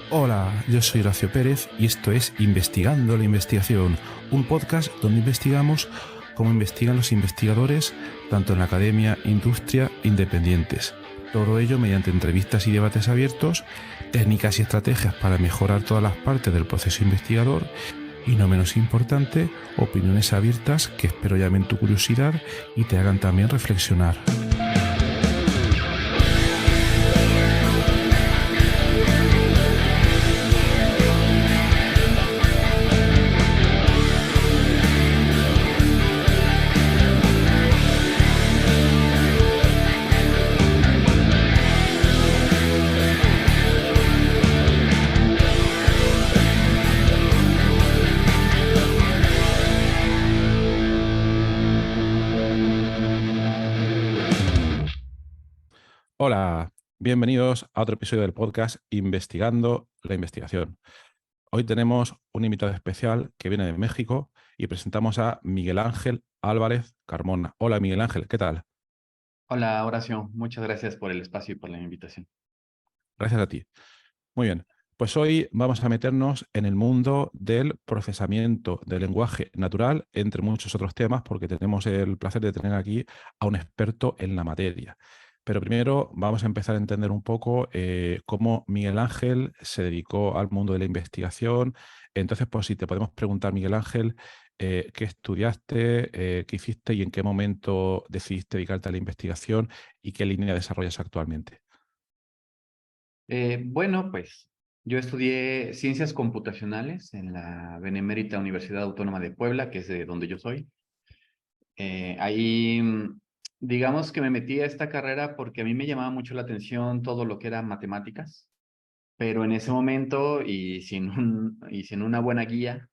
Hola, yo soy Horacio Pérez y esto es Investigando la Investigación, un podcast donde investigamos cómo investigan los investigadores, tanto en la academia, industria, independientes. Todo ello mediante entrevistas y debates abiertos, técnicas y estrategias para mejorar todas las partes del proceso investigador y, no menos importante, opiniones abiertas que espero llamen tu curiosidad y te hagan también reflexionar. Hola, bienvenidos a otro episodio del podcast Investigando la Investigación. Hoy tenemos un invitado especial que viene de México y presentamos a Miguel Ángel Álvarez Carmona. Hola Miguel Ángel, ¿qué tal? Hola, Horacio. Muchas gracias por el espacio y por la invitación. Gracias a ti. Muy bien, pues hoy vamos a meternos en el mundo del procesamiento del lenguaje natural, entre muchos otros temas, porque tenemos el placer de tener aquí a un experto en la materia. Pero primero vamos a empezar a entender un poco cómo Miguel Ángel se dedicó al mundo de la investigación. Entonces, pues si te podemos preguntar, Miguel Ángel, ¿qué estudiaste, qué hiciste y en qué momento decidiste dedicarte a la investigación y qué línea desarrollas actualmente? Bueno, pues yo estudié ciencias computacionales en la Benemérita Universidad Autónoma de Puebla, que es de donde yo soy. Ahí, digamos que me metí a esta carrera porque a mí me llamaba mucho la atención todo lo que era matemáticas, pero en ese momento y sin una buena guía,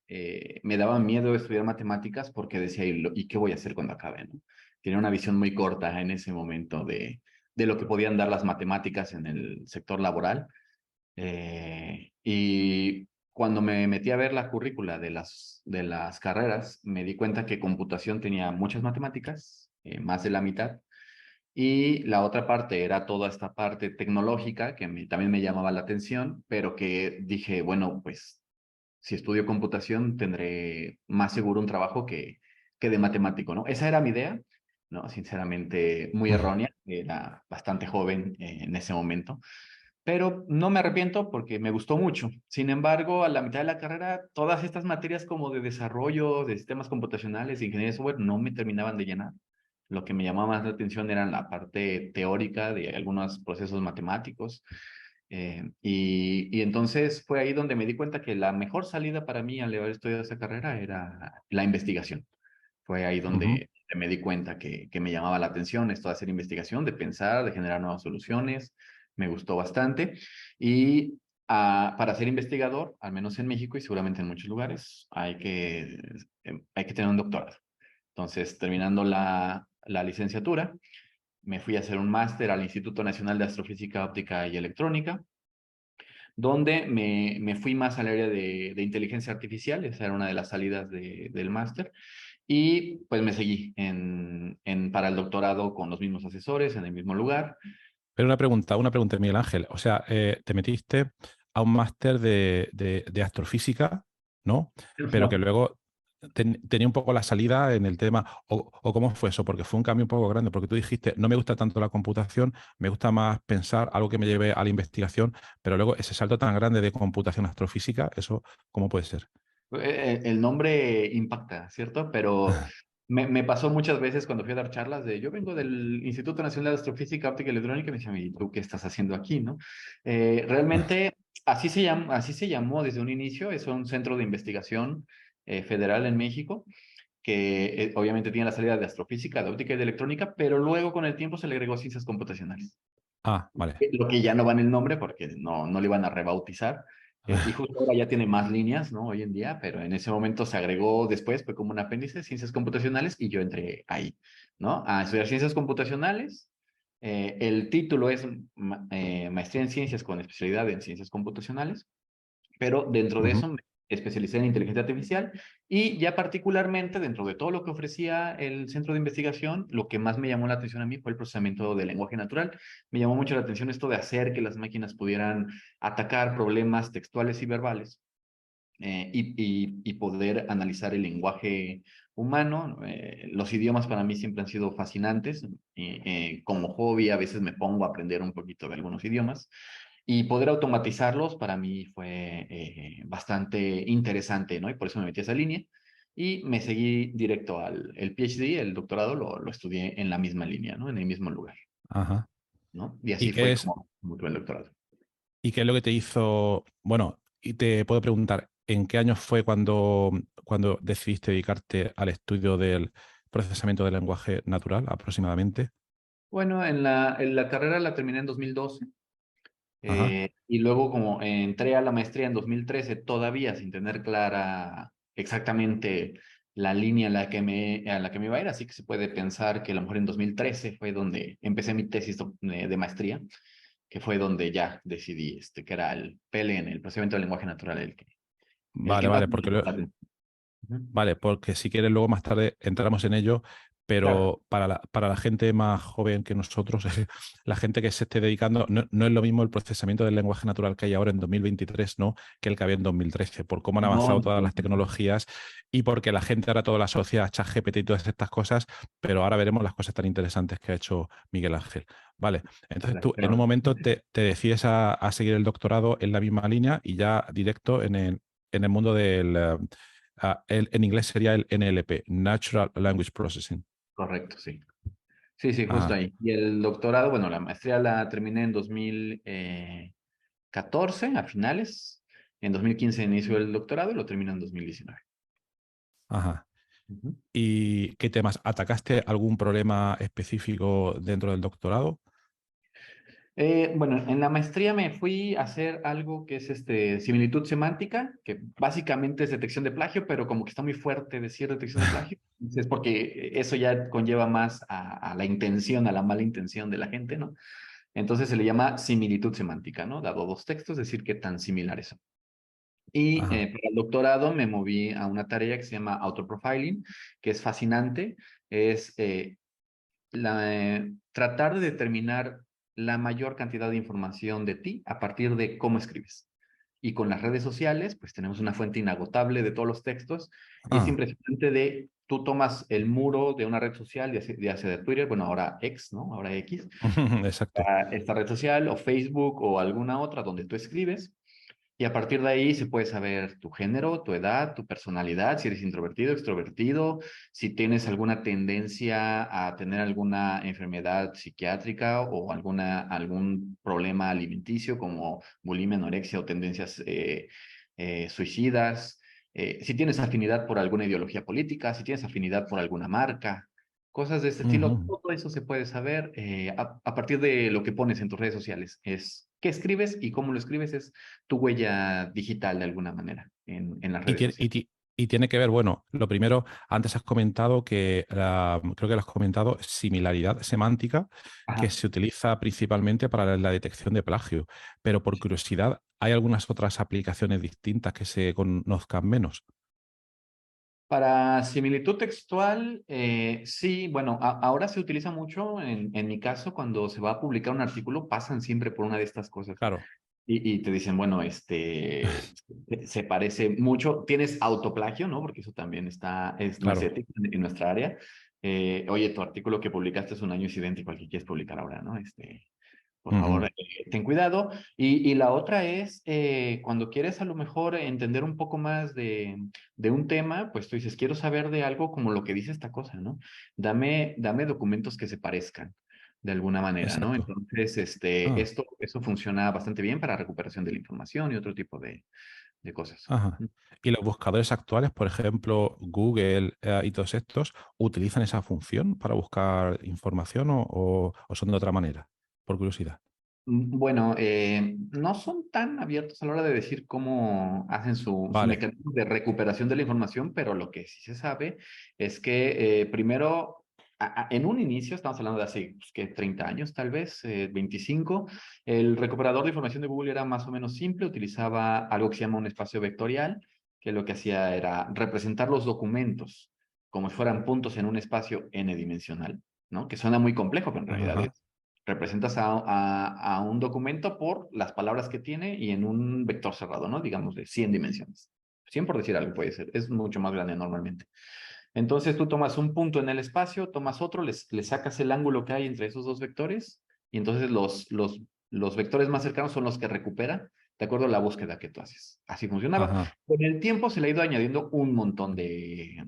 me daba miedo estudiar matemáticas porque decía, ¿y qué voy a hacer cuando acabe, no? Tenía una visión muy corta en ese momento de lo que podían dar las matemáticas en el sector laboral. Y cuando me metí a ver la currícula de las carreras, me di cuenta que computación tenía muchas matemáticas, más de la mitad, y la otra parte era toda esta parte tecnológica que también me llamaba la atención, pero que dije, bueno, pues si estudio computación tendré más seguro un trabajo que de matemático, ¿no? Esa era mi idea, ¿no? Sinceramente, muy Ujú. errónea, era bastante joven en ese momento, pero no me arrepiento porque me gustó mucho. Sin embargo, a la mitad de la carrera, todas estas materias como de desarrollo, de sistemas computacionales, de ingeniería de software, no me terminaban de llenar. Lo que me llamaba más la atención era la parte teórica de algunos procesos matemáticos. Y entonces fue ahí donde me di cuenta que la mejor salida para mí al haber estudiado esa carrera era la investigación. Fue ahí Ujú. donde me di cuenta que me llamaba la atención esto de hacer investigación, de pensar, de generar nuevas soluciones. Me gustó bastante. Y para ser investigador, al menos en México y seguramente en muchos lugares, hay que tener un doctorado. Entonces, terminando la licenciatura, me fui a hacer un máster al Instituto Nacional de Astrofísica Óptica y Electrónica, donde me fui más al área de inteligencia artificial. Esa era una de las salidas del máster. Y pues me seguí para el doctorado con los mismos asesores, en el mismo lugar. Pero una pregunta, Miguel Ángel. O sea, te metiste a un máster de astrofísica, ¿no? Pero que No, luego tenía un poco la salida en el tema, o cómo fue eso, porque fue un cambio un poco grande, porque tú dijiste, no me gusta tanto la computación, me gusta más pensar algo que me lleve a la investigación, pero luego ese salto tan grande de computación a astrofísica, ¿eso cómo puede ser? el nombre impacta, ¿cierto? Pero me pasó muchas veces cuando fui a dar charlas de, yo vengo del Instituto Nacional de Astrofísica, Óptica y Electrónica, y me decían, ¿y tú qué estás haciendo aquí, no? Realmente así se llamó desde un inicio. Es un centro de investigación federal en México que obviamente tiene la salida de astrofísica, de óptica y de electrónica, pero luego con el tiempo se le agregó ciencias computacionales. Ah, vale. Lo que ya no va en el nombre porque no le iban a rebautizar. Y justo ahora ya tiene más líneas, ¿no? Hoy en día, pero en ese momento se agregó después, fue como un apéndice, ciencias computacionales, y yo entré ahí, ¿no? A estudiar ciencias computacionales. El título es maestría en ciencias con especialidad en ciencias computacionales, pero dentro de Ujú. eso especialicé en inteligencia artificial y ya particularmente dentro de todo lo que ofrecía el centro de investigación, lo que más me llamó la atención a mí fue el procesamiento del lenguaje natural. Me llamó mucho la atención esto de hacer que las máquinas pudieran atacar problemas textuales y verbales y poder analizar el lenguaje humano. Los idiomas para mí siempre han sido fascinantes. Como hobby a veces me pongo a aprender un poquito de algunos idiomas y poder automatizarlos para mí fue bastante interesante, ¿no? Y por eso me metí a esa línea y me seguí directo al el PhD, el doctorado lo estudié en la misma línea, ¿no? En el mismo lugar, Ajá. ¿no? Y ¿Y así qué fue es, como tuve el doctorado. y qué es lo que te hizo? Bueno, y te puedo preguntar, ¿en qué año fue cuando decidiste dedicarte al estudio del procesamiento del lenguaje natural aproximadamente? Bueno, en la carrera la terminé en 2012. Ajá. Y luego como entré a la maestría en 2013, todavía sin tener clara exactamente la línea a la que me iba a ir, así que se puede pensar que a lo mejor en 2013 fue donde empecé mi tesis de maestría, que fue donde ya decidí que era el PLN, el procesamiento del lenguaje natural, el que Vale, más vale, me porque llamó la atención. Ujú. vale, porque si quieres luego más tarde entramos en ello, Claro. pero para la gente más joven que nosotros, la gente que se esté dedicando, no es lo mismo el procesamiento del lenguaje natural que hay ahora en 2023, ¿no? Que el que había en 2013, por cómo han No, avanzado no, todas no, las tecnologías y porque la gente ahora todo la asocia a ChatGPT y todas estas cosas, pero ahora veremos las cosas tan interesantes que ha hecho Miguel Ángel. Vale, entonces claro, tú en un pero momento te decides a seguir el doctorado en la misma línea y ya directo en el mundo del... en inglés sería el NLP, Natural Language Processing. correcto, sí. Sí, sí, justo Ajá, ahí. Y el doctorado, bueno, la maestría la terminé en 2014 a finales. En 2015 inició el doctorado y lo terminó en 2019. ajá. Ujú. ¿Y qué temas? ¿Atacaste algún problema específico dentro del doctorado? Bueno, en la maestría me fui a hacer algo que es similitud semántica, que básicamente es detección de plagio, pero como que está muy fuerte decir detección de plagio. Es porque eso ya conlleva más a la intención, a la mala intención de la gente, ¿no? Entonces se le llama similitud semántica, ¿no? Dado dos textos, decir qué tan similares son. Y Ajá, para el doctorado me moví a una tarea que se llama autoprofiling, que es fascinante. Es tratar de determinar la mayor cantidad de información de ti a partir de cómo escribes. Y con las redes sociales, pues tenemos una fuente inagotable de todos los textos y es ah, impresionante de, tú tomas el muro de una red social, ya sea de Twitter, bueno, ahora X, ¿no? Ahora X, exacto. esta red social o Facebook o alguna otra donde tú escribes y a partir de ahí se puede saber tu género, tu edad, tu personalidad, si eres introvertido, extrovertido, si tienes alguna tendencia a tener alguna enfermedad psiquiátrica o algún problema alimenticio como bulimia, anorexia o tendencias suicidas, si tienes afinidad por alguna ideología política, si tienes afinidad por alguna marca. Cosas de este estilo, Ujú. todo eso se puede saber a partir de lo que pones en tus redes sociales. Es qué escribes y cómo lo escribes es tu huella digital de alguna manera en las Y redes tiene, sociales. y tiene que ver, bueno, lo primero, antes has comentado que, creo que lo has comentado, similaridad semántica que Ajá. se utiliza principalmente para la detección de plagio, pero por curiosidad, ¿hay algunas otras aplicaciones distintas que se conozcan menos? Para similitud textual, sí, bueno, ahora se utiliza mucho, en mi caso, cuando se va a publicar un artículo, pasan siempre por una de estas cosas. Claro, Y te dicen, bueno, se parece mucho, tienes autoplagio, ¿no? Porque eso también no es claro. ético en nuestra área. Oye, tu artículo que publicaste hace un año es idéntico al que quieres publicar ahora, ¿no? Por Ujú. favor, ten cuidado. Y la otra es, cuando quieres a lo mejor entender un poco más de un tema, pues tú dices, quiero saber de algo como lo que dice esta cosa, ¿no? Dame documentos que se parezcan de alguna manera, ¿no? Exacto. Entonces, Ah, eso funciona bastante bien para recuperación de la información y otro tipo de cosas. ajá. Y los buscadores actuales, por ejemplo, Google, y todos estos, ¿utilizan esa función para buscar información o son de otra manera? Por curiosidad. Bueno, no son tan abiertos a la hora de decir cómo hacen su Vale. mecanismo de recuperación de la información, pero lo que sí se sabe es que primero, en un inicio, estamos hablando de hace pues, ¿qué? 30 años tal vez, 25, el recuperador de información de Google era más o menos simple, utilizaba algo que se llama un espacio vectorial, que lo que hacía era representar los documentos como si fueran puntos en un espacio n-dimensional, ¿no? Que suena muy complejo, pero en realidad Ajá. es. Representas a un documento por las palabras que tiene y en un vector cerrado, ¿no? Digamos de 100 dimensiones. 100 por decir algo puede ser, es mucho más grande normalmente. Entonces tú tomas un punto en el espacio, tomas otro, le sacas el ángulo que hay entre esos dos vectores y entonces los vectores más cercanos son los que recupera de acuerdo a la búsqueda que tú haces. Así funcionaba. Ajá. Con el tiempo se le ha ido añadiendo un montón de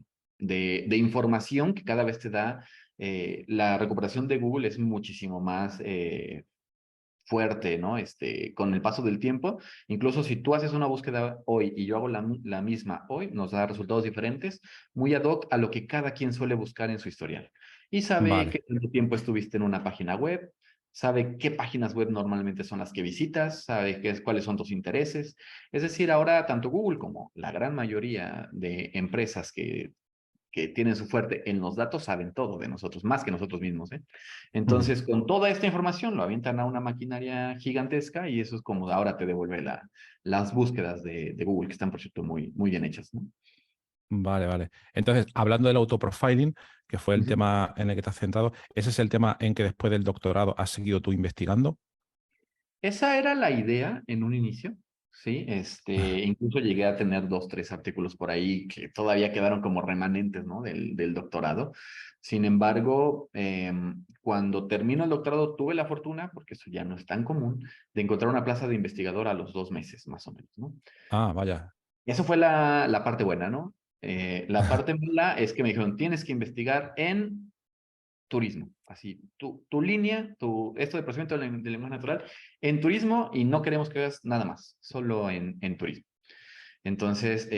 información que cada vez te da. La recuperación de Google es muchísimo más fuerte, ¿no? Con el paso del tiempo, incluso si tú haces una búsqueda hoy y yo hago la misma hoy, nos da resultados diferentes, muy ad hoc a lo que cada quien suele buscar en su historial. Y sabe Vale. qué tanto tiempo estuviste en una página web, sabe qué páginas web normalmente son las que visitas, sabe cuáles son tus intereses. Es decir, ahora tanto Google como la gran mayoría de empresas que tienen su fuerte en los datos saben todo de nosotros, más que nosotros mismos, ¿eh? Ujú. Entonces, con toda esta información lo avientan a una maquinaria gigantesca y eso es como ahora te devuelve las búsquedas de Google, que están, por cierto, muy, muy bien hechas, ¿no? Vale, vale. Entonces, hablando del autoprofiling, que fue el Ujú. tema en el que te has centrado, ¿ese es el tema en que después del doctorado has seguido tú investigando? Esa era la idea en un inicio, ¿sí? Incluso llegué a tener dos, tres artículos por ahí que todavía quedaron como remanentes, ¿no? Del doctorado. Sin embargo, cuando termino el doctorado tuve la fortuna, porque eso ya no es tan común, de encontrar una plaza de investigador a los 2 meses, más o menos, ¿no? Ah, vaya. Eso fue la parte buena, ¿no? La parte mala es que me dijeron, tienes que investigar en turismo. Así, tu línea, esto de procesamiento del lenguaje natural, en turismo y no queremos que hagas nada más, solo en turismo. Entonces,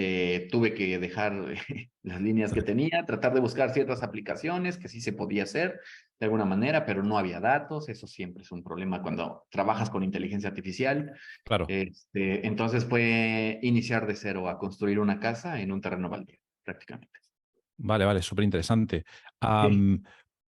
tuve que dejar las líneas que tenía, tratar de buscar ciertas aplicaciones que sí se podía hacer de alguna manera, pero no había datos. Eso siempre es un problema cuando trabajas con inteligencia artificial. Claro. Entonces fue iniciar de cero a construir una casa en un terreno baldío, prácticamente. Vale, vale, súper interesante. Sí.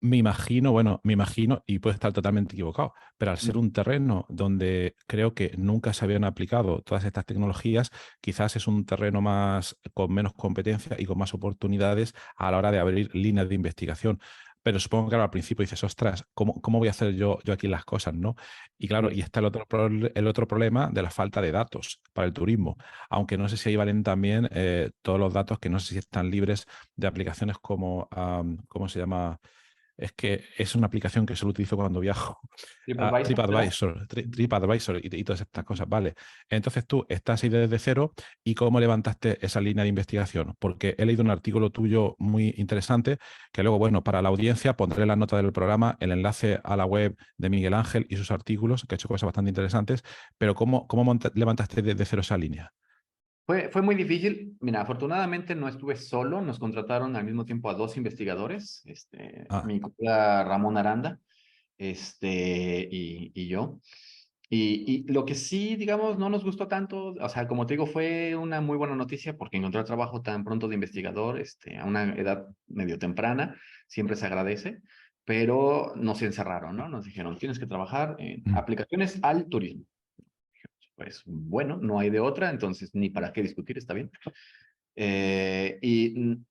Me imagino, bueno, me imagino, y puede estar totalmente equivocado, pero al ser un terreno donde creo que nunca se habían aplicado todas estas tecnologías, quizás es un terreno más con menos competencia y con más oportunidades a la hora de abrir líneas de investigación. Pero supongo que ahora al principio dices, ostras, ¿cómo voy a hacer yo aquí las cosas, ¿no? Y claro, y Sí. está el otro problema de la falta de datos para el turismo, aunque no sé si ahí valen también todos los datos que no sé si están libres de aplicaciones como, ¿cómo se llama? Es que es una aplicación que solo utilizo cuando viajo. TripAdvisor, ¿será? TripAdvisor y todas estas cosas, vale. Entonces tú estás ahí desde cero y ¿cómo levantaste esa línea de investigación? Porque he leído un artículo tuyo muy interesante que luego, bueno, para la audiencia pondré en la nota del programa el enlace a la web de Miguel Ángel y sus artículos, que ha hecho cosas bastante interesantes, pero ¿cómo levantaste desde cero esa línea? Fue muy difícil. Mira, afortunadamente no estuve solo. Nos contrataron al mismo tiempo a dos investigadores, Ah, mi colega Ramón Aranda, y yo. Y lo que sí, digamos, no nos gustó tanto, o sea, como te digo, fue una muy buena noticia porque encontrar trabajo tan pronto de investigador, a una edad medio temprana, siempre se agradece, pero nos encerraron, ¿no? Nos dijeron, tienes que trabajar en mm, aplicaciones al turismo. Pues bueno, no hay de otra, entonces ni para qué discutir, está bien.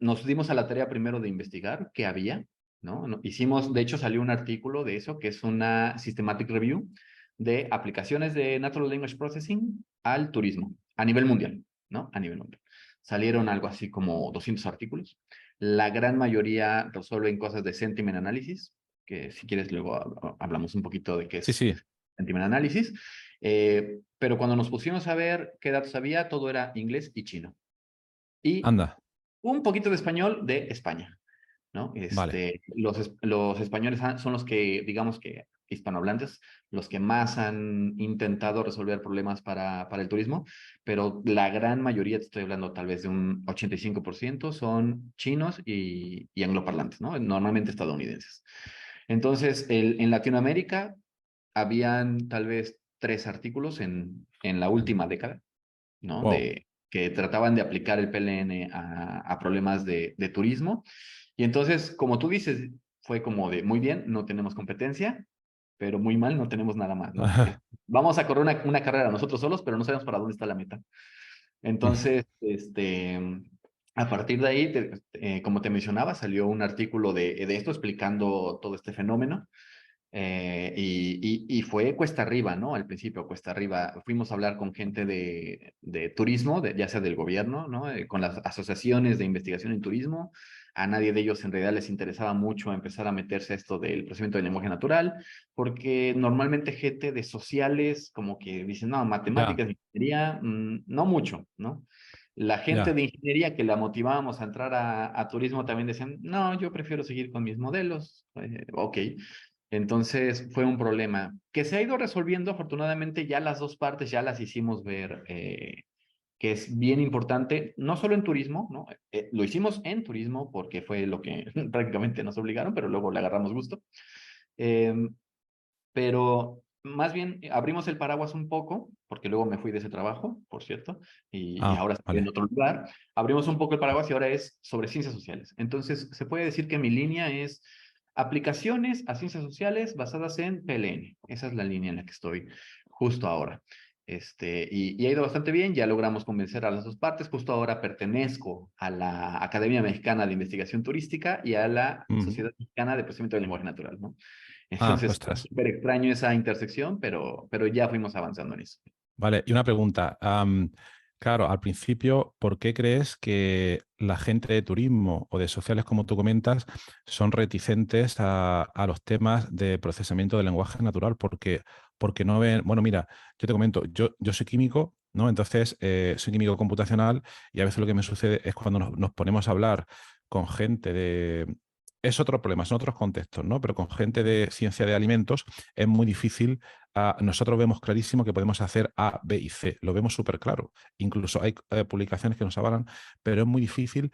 Nos dimos a la tarea primero de investigar qué había, ¿no? Hicimos, de hecho salió un artículo de eso, que es una systematic review de aplicaciones de Natural Language Processing al turismo, a nivel mundial, ¿no? A nivel mundial. Salieron algo así como 200 artículos. La gran mayoría resuelven cosas de sentiment analysis, que si quieres luego hablamos un poquito de qué sí, es sí, sentiment analysis. Pero cuando nos pusimos a ver qué datos había, todo era inglés y chino. Y anda, un poquito de español de España, ¿no? vale. Los españoles son los que, digamos que hispanohablantes, los que más han intentado resolver problemas para el turismo, pero la gran mayoría, te estoy hablando tal vez de un 85%, son chinos y angloparlantes, ¿no? Normalmente estadounidenses. Entonces, en Latinoamérica habían tal vez 3 artículos en la última década, ¿no? Wow. Que trataban de aplicar el PLN a problemas de turismo. Y entonces, como tú dices, fue como de, muy bien, no tenemos competencia, pero muy mal, no tenemos nada más, ¿no? Vamos a correr una carrera nosotros solos, pero no sabemos para dónde está la meta. Entonces, a partir de ahí, como te mencionaba, salió un artículo de esto explicando todo este fenómeno. Y fue cuesta arriba, ¿no? Al principio, cuesta arriba. Fuimos a hablar con gente de turismo, ya sea del gobierno, ¿no? Con las asociaciones de investigación en turismo. A nadie de ellos en realidad les interesaba mucho empezar a meterse a esto del procesamiento del lenguaje natural, porque normalmente gente de sociales como que dicen, no, Ya, matemáticas, ingeniería, no mucho, ¿no? La gente ya. de ingeniería que la motivábamos a entrar a turismo también decían, no, yo prefiero seguir con mis modelos. Ok. Entonces fue un problema que se ha ido resolviendo. Afortunadamente ya las dos partes ya las hicimos ver que es bien importante, no solo en turismo, ¿no? Lo hicimos en turismo porque fue lo que prácticamente nos obligaron, pero luego le agarramos gusto. Eh, pero más bien abrimos el paraguas un poco, porque luego me fui de ese trabajo, por cierto, y Ah, ahora estoy en vale. otro lugar. Abrimos un poco el paraguas y ahora es sobre ciencias sociales. Entonces, se puede decir que mi línea es aplicaciones a ciencias sociales basadas en PLN. Esa es la línea en la que estoy justo ahora. Y ha ido bastante bien, ya logramos convencer a las dos partes. Justo ahora pertenezco a la Academia Mexicana de Investigación Turística y a la Ujú. Sociedad Mexicana de Procesamiento del Lenguaje Natural, ¿no? Ah, Entonces, es ostras. súper extraño esa intersección, pero ya fuimos avanzando en eso. Vale, y una pregunta. Claro, al principio, ¿por qué crees que la gente de turismo o de sociales, como tú comentas, son reticentes a los temas de procesamiento del lenguaje natural? Porque no ven. Bueno, mira, yo te comento, yo soy químico, ¿no? Entonces, soy químico computacional y a veces lo que me sucede es cuando nos ponemos a hablar con gente de. Es otro problema, son otros contextos, ¿no? Pero con gente de ciencia de alimentos es muy difícil. Nosotros vemos clarísimo que podemos hacer A, B y C. Lo vemos súper claro. Incluso hay publicaciones que nos avalan, pero es muy difícil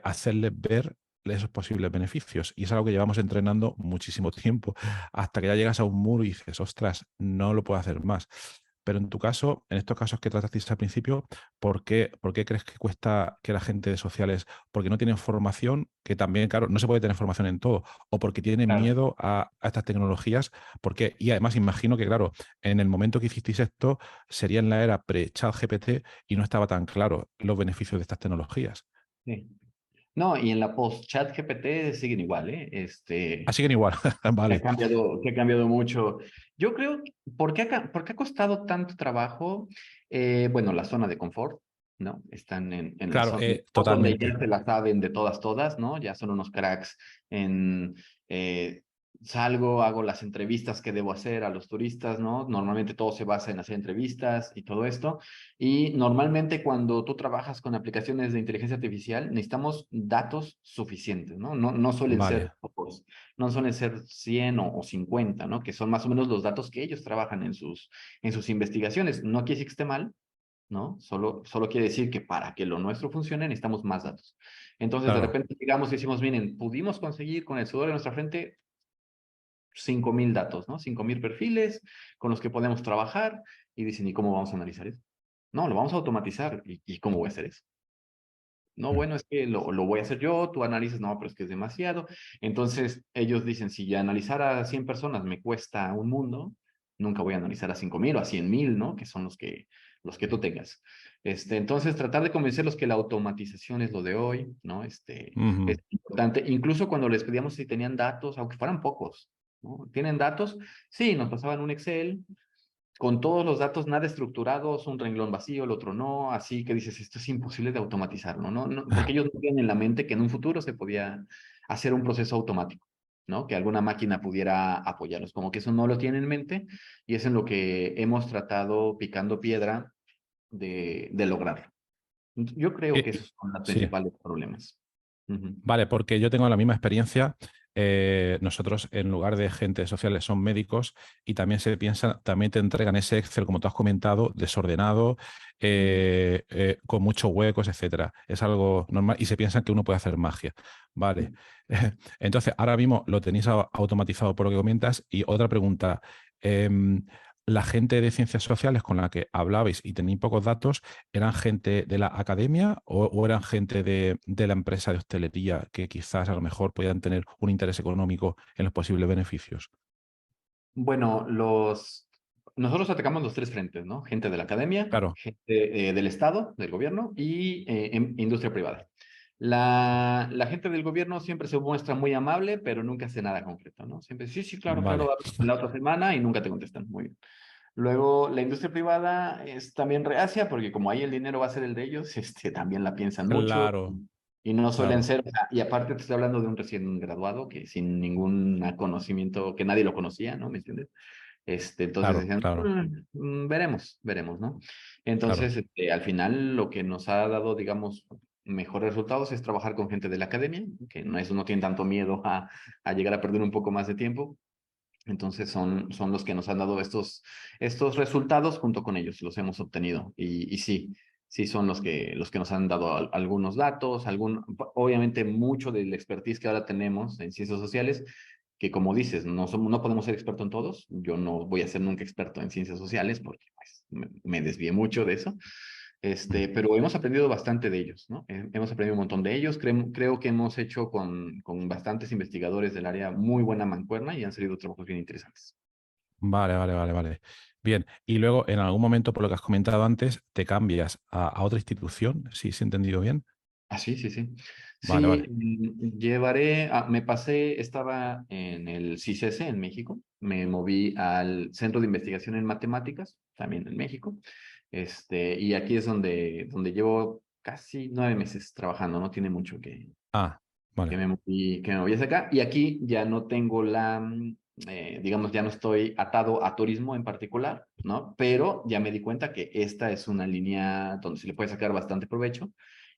hacerles ver esos posibles beneficios. Y es algo que llevamos entrenando muchísimo tiempo, hasta que ya llegas a un muro y dices, ostras, no lo puedo hacer más. Pero en tu caso, en estos casos que tratasteis al principio, ¿por qué crees que cuesta que la gente de sociales, porque no tienen formación, que también, claro, no se puede tener formación en todo, o porque tienen Claro. miedo a estas tecnologías? Porque, y además imagino que, claro, en el momento que hicisteis esto, sería en la era pre-ChatGPT y no estaba tan claro los beneficios de estas tecnologías. Sí. No, y en la post-chat GPT siguen igual, ¿eh? Ah, siguen igual. Vale. Que ha cambiado mucho. Yo creo, ¿por qué ha costado tanto trabajo? Bueno, la zona de confort, ¿no? Están en la Claro, zona de confort donde ya totalmente. se la saben de todas, ¿no? Ya son unos cracks en... salgo, hago las entrevistas que debo hacer a los turistas, ¿no? Normalmente todo se basa en hacer entrevistas y todo esto. Y normalmente cuando tú trabajas con aplicaciones de inteligencia artificial, necesitamos datos suficientes, ¿no? No suelen ser Vale. pocos, no suelen ser 100 o 50, ¿no? Que son más o menos los datos que ellos trabajan en sus investigaciones. No quiere decir que esté mal, ¿no? Solo quiere decir que para que lo nuestro funcione necesitamos más datos. Entonces, de Claro, repente, digamos, decimos, miren, pudimos conseguir con el sudor de nuestra frente 5,000 datos, ¿no? 5,000 perfiles con los que podemos trabajar y dicen, ¿y cómo vamos a analizar eso? No, lo vamos a automatizar. ¿Y cómo voy a hacer eso? No, mm, bueno, es que lo voy a hacer yo, tú analizas, no, pero es que es demasiado. Entonces, ellos dicen, si ya analizar a 100 personas me cuesta un mundo, nunca voy a analizar a 5,000 o a 100,000, ¿no? Que son los que tú tengas. Entonces, tratar de convencerlos que la automatización es lo de hoy, ¿no? Es ujú. importante. Incluso cuando les pedíamos si tenían datos, aunque fueran pocos, ¿no? ¿Tienen datos? Sí, nos pasaban un Excel, con todos los datos nada estructurados, un renglón vacío, el otro no, así que dices, esto es imposible de automatizarlo, ¿no? Porque ellos no tienen en la mente que en un futuro se podía hacer un proceso automático, ¿no? Que alguna máquina pudiera apoyarlos, como que eso no lo tienen en mente y es en lo que hemos tratado picando piedra de lograrlo. Yo creo que esos son los Sí. principales problemas. Ujú. Vale, porque yo tengo la misma experiencia. Nosotros, en lugar de gente sociales, son médicos y también se piensa, también te entregan ese Excel, como tú has comentado, desordenado, Mm. con muchos huecos, etcétera. Es algo normal y se piensan que uno puede hacer magia. Vale. Entonces, ahora mismo lo tenéis automatizado por lo que comentas. Y otra pregunta. ¿La gente de ciencias sociales con la que hablabais y tenéis pocos datos eran gente de la academia o eran gente de la empresa de hostelería que quizás a lo mejor podían tener un interés económico en los posibles beneficios? Bueno, nosotros atacamos los tres frentes, ¿no? Gente de la academia, Claro, gente del Estado, del gobierno y industria privada. La gente del gobierno siempre se muestra muy amable, pero nunca hace nada concreto, ¿no? Siempre, sí, sí, claro, claro, vale, la otra semana y nunca te contestan. Muy bien. Luego, la industria privada es también reacia porque como ahí el dinero va a ser el de ellos, también la piensan mucho claro, y no suelen claro, ser, o sea, y aparte te estoy hablando de un recién graduado que sin ningún conocimiento, que nadie lo conocía, ¿no? ¿Me entiendes? Entonces claro, decían, claro, veremos, veremos, ¿no? claro. Entonces, al final lo que nos ha dado, digamos, mejores resultados es trabajar con gente de la academia, que no, eso no tiene tanto miedo a llegar a perder un poco más de tiempo. Entonces son los que nos han dado estos resultados junto con ellos, los hemos obtenido. Y sí, sí son los que nos han dado algunos datos, obviamente mucho del expertise que ahora tenemos en ciencias sociales, que como dices, no podemos ser expertos en todos. Yo no voy a ser nunca experto en ciencias sociales porque pues, me desvié mucho de eso. Mm. Pero hemos aprendido bastante de ellos, ¿no? Hemos aprendido un montón de ellos. Creo que hemos hecho con bastantes investigadores del área muy buena mancuerna y han salido trabajos bien interesantes. Vale, vale, vale, vale. Bien, y luego en algún momento, por lo que has comentado antes, te cambias a otra institución, si he entendido bien. Ah, sí, sí, sí. Vale, Sí, vale. me pasé, estaba en el CICESE en México, me moví al Centro de Investigación en Matemáticas, también en México, y aquí es donde llevo casi 9 meses trabajando, no tiene mucho Ah, que vale. me moví hacia acá. Y aquí ya no tengo digamos, ya no estoy atado a turismo en particular, ¿no? Pero ya me di cuenta que esta es una línea donde se le puede sacar bastante provecho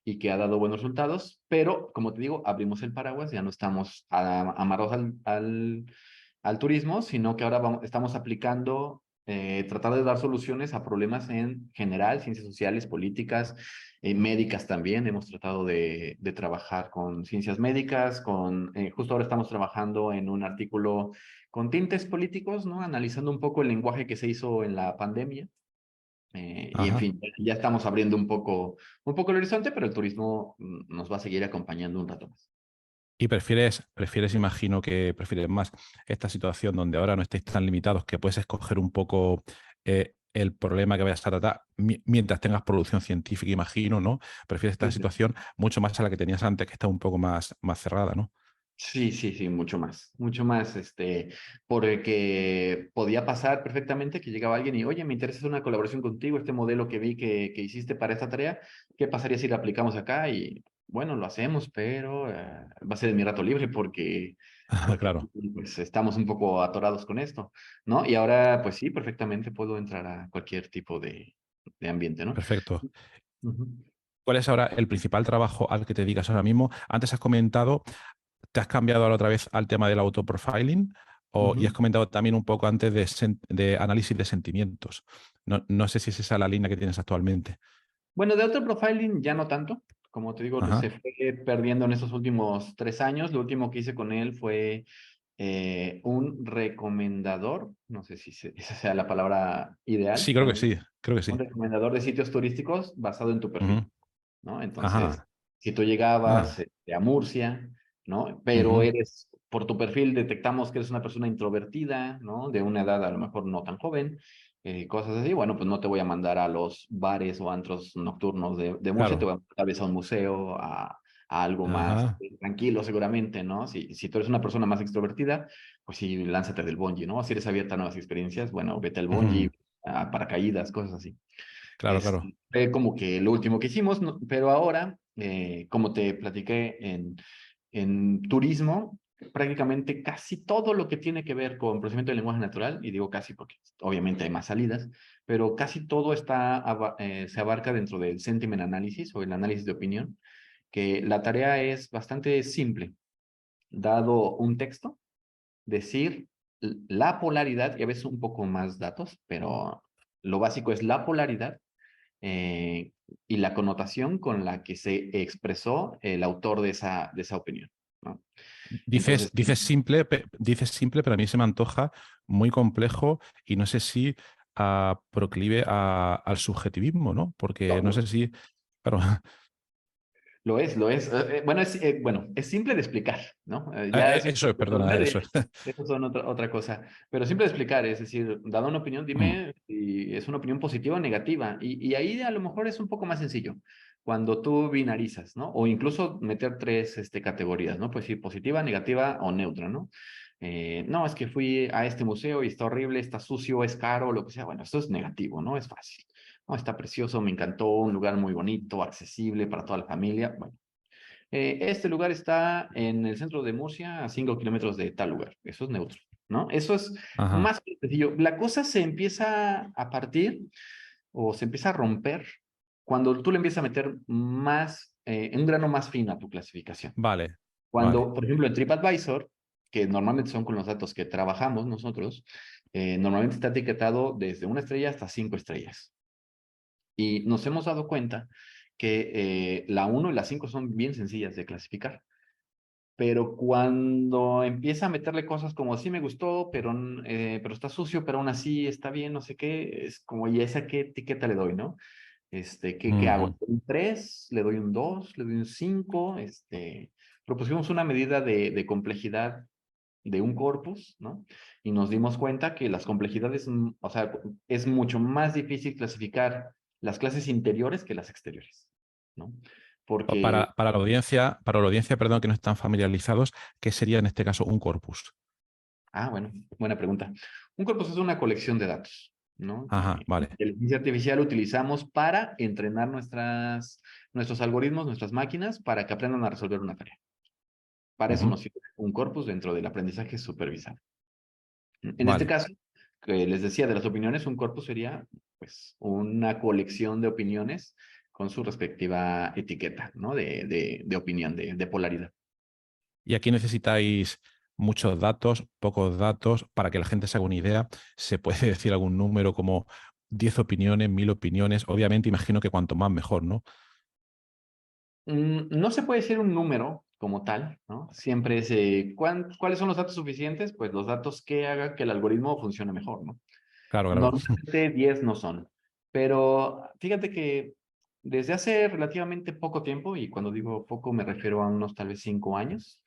y que ha dado buenos resultados. Pero, como te digo, abrimos el paraguas, ya no estamos amarrados al turismo, sino que ahora estamos aplicando, tratar de dar soluciones a problemas en general, ciencias sociales, políticas, médicas también. Hemos tratado de trabajar con ciencias médicas, justo ahora estamos trabajando en un artículo con tintes políticos, ¿no? Analizando un poco el lenguaje que se hizo en la pandemia. Y en Ajá. fin, ya estamos abriendo un poco el horizonte, pero el turismo nos va a seguir acompañando un rato más. Y prefieres, imagino que prefieres más esta situación donde ahora no estéis tan limitados, que puedes escoger un poco el problema que vayas a tratar mientras tengas producción científica, imagino, ¿no? Prefieres esta Sí, sí. situación mucho más a la que tenías antes, que está un poco más cerrada, ¿no? Sí, sí, sí, mucho más, porque podía pasar perfectamente que llegaba alguien y, oye, me interesa hacer una colaboración contigo, este modelo que vi que hiciste para esta tarea, ¿qué pasaría si lo aplicamos acá? Y bueno, lo hacemos, pero va a ser en mi rato libre porque Claro, pues, estamos un poco atorados con esto, ¿no? Y ahora, pues sí, perfectamente puedo entrar a cualquier tipo de ambiente, ¿no? perfecto. Ujú, ¿Cuál es ahora el principal trabajo al que te dedicas ahora mismo? Antes has comentado, ¿te has cambiado ahora otra vez al tema del autoprofiling? Y has ujú. comentado también un poco antes de análisis de sentimientos. No sé si es esa la línea que tienes actualmente. Bueno, de auto-profiling ya no tanto. Como te digo, se Ajá. fue perdiendo en estos últimos 3 años. Lo último que hice con él fue un recomendador, no sé si esa sea la palabra ideal, Sí, creo que sí, creo que un sí. recomendador de sitios turísticos basado en tu Ujú. perfil, ¿no? Entonces, Ajá. si tú llegabas Ah, a Murcia, ¿no? Pero ujú. por tu perfil detectamos que eres una persona introvertida, ¿no? De una edad a lo mejor no tan joven, cosas así, bueno, pues no te voy a mandar a los bares o antros nocturnos de Murcia, te Claro. voy a mandar tal vez a un museo, a algo más Ajá. tranquilo seguramente, ¿no? Si tú eres una persona más extrovertida, pues sí, lánzate del bungee, ¿no? Si eres abierta a nuevas experiencias, bueno, vete al bungee, Ujú. a paracaídas, cosas así. Claro, claro. Fue como que lo último que hicimos, ¿no? Pero ahora, como te platiqué en turismo, prácticamente casi todo lo que tiene que ver con procesamiento del lenguaje natural, y digo casi porque obviamente hay más salidas, pero casi todo se abarca dentro del sentiment analysis o el análisis de opinión, que la tarea es bastante simple. Dado un texto, decir la polaridad, y a veces un poco más datos, pero lo básico es la polaridad eh, y la connotación con la que se expresó el autor de esa opinión, ¿no? Dices, Entonces, dices simple, pero a mí se me antoja muy complejo y no sé si proclive al subjetivismo, ¿no? Porque no sé no, si. Claro, Lo es, lo es. Bueno, es simple de explicar, ¿no? Ya si Eso es, te perdona, preguntas, eso es. eso son otra cosa. Pero simple de explicar, es decir, dada una opinión, Mm, dime si es una opinión positiva o negativa. Y ahí a lo mejor es un poco más sencillo. Cuando tú binarizas, ¿no? O incluso meter tres categorías, ¿no? Pues sí, positiva, negativa o neutra, ¿no? No, es que fui a este museo y está horrible, está sucio, es caro, lo que sea. Bueno, esto es negativo, ¿no? Es fácil. No, está precioso, me encantó, un lugar muy bonito, accesible para toda la familia. Bueno, este lugar está en el centro de Murcia, a 5 kilómetros de tal lugar. Eso es neutro, ¿no? Eso es ajá, más sencillo. La cosa se empieza a partir o se empieza a romper cuando tú le empiezas a meter más, un grano más fino a tu clasificación. vale, vale. Cuando, por ejemplo, en TripAdvisor, que normalmente son con los datos que trabajamos nosotros, normalmente está etiquetado desde 1 estrella hasta 5 estrellas. Y nos hemos dado cuenta que la 1 y la 5 son bien sencillas de clasificar. Pero cuando empieza a meterle cosas como sí me gustó, pero está sucio, pero aún así está bien, no sé qué, es como, ¿y esa qué etiqueta le doy, no? ¿Qué Ujú. hago? ¿Un 3? ¿Le doy un 2? ¿Le doy un 5? Propusimos una medida de complejidad de un corpus, ¿no? Y nos dimos cuenta que las complejidades, o sea, es mucho más difícil clasificar las clases interiores que las exteriores, ¿no? Porque, Para la audiencia, perdón, que no están familiarizados, ¿qué sería en este caso un corpus? bueno, buena pregunta. Un corpus es una colección de datos, ¿no? Ajá, Que vale. inteligencia artificial utilizamos para entrenar nuestros algoritmos, nuestras máquinas, para que aprendan a resolver una tarea. Para eso Ujú, nos sirve un corpus dentro del aprendizaje supervisado. En este vale. caso, que les decía de las opiniones, un corpus sería pues una colección de opiniones con su respectiva etiqueta, ¿no? De opinión, de polaridad. Y aquí necesitáis muchos datos, pocos datos, para que la gente se haga una idea. Se puede decir algún número como 10 opiniones, 1000 opiniones. Obviamente, imagino que cuanto más mejor, ¿no? No se puede decir un número como tal, ¿no? Siempre es, ¿cuáles son los datos suficientes? Pues los datos que hagan que el algoritmo funcione mejor, ¿no? Claro, claro. Normalmente 10 no son, pero fíjate que desde hace relativamente poco tiempo, y cuando digo poco me refiero a unos tal vez 5 años,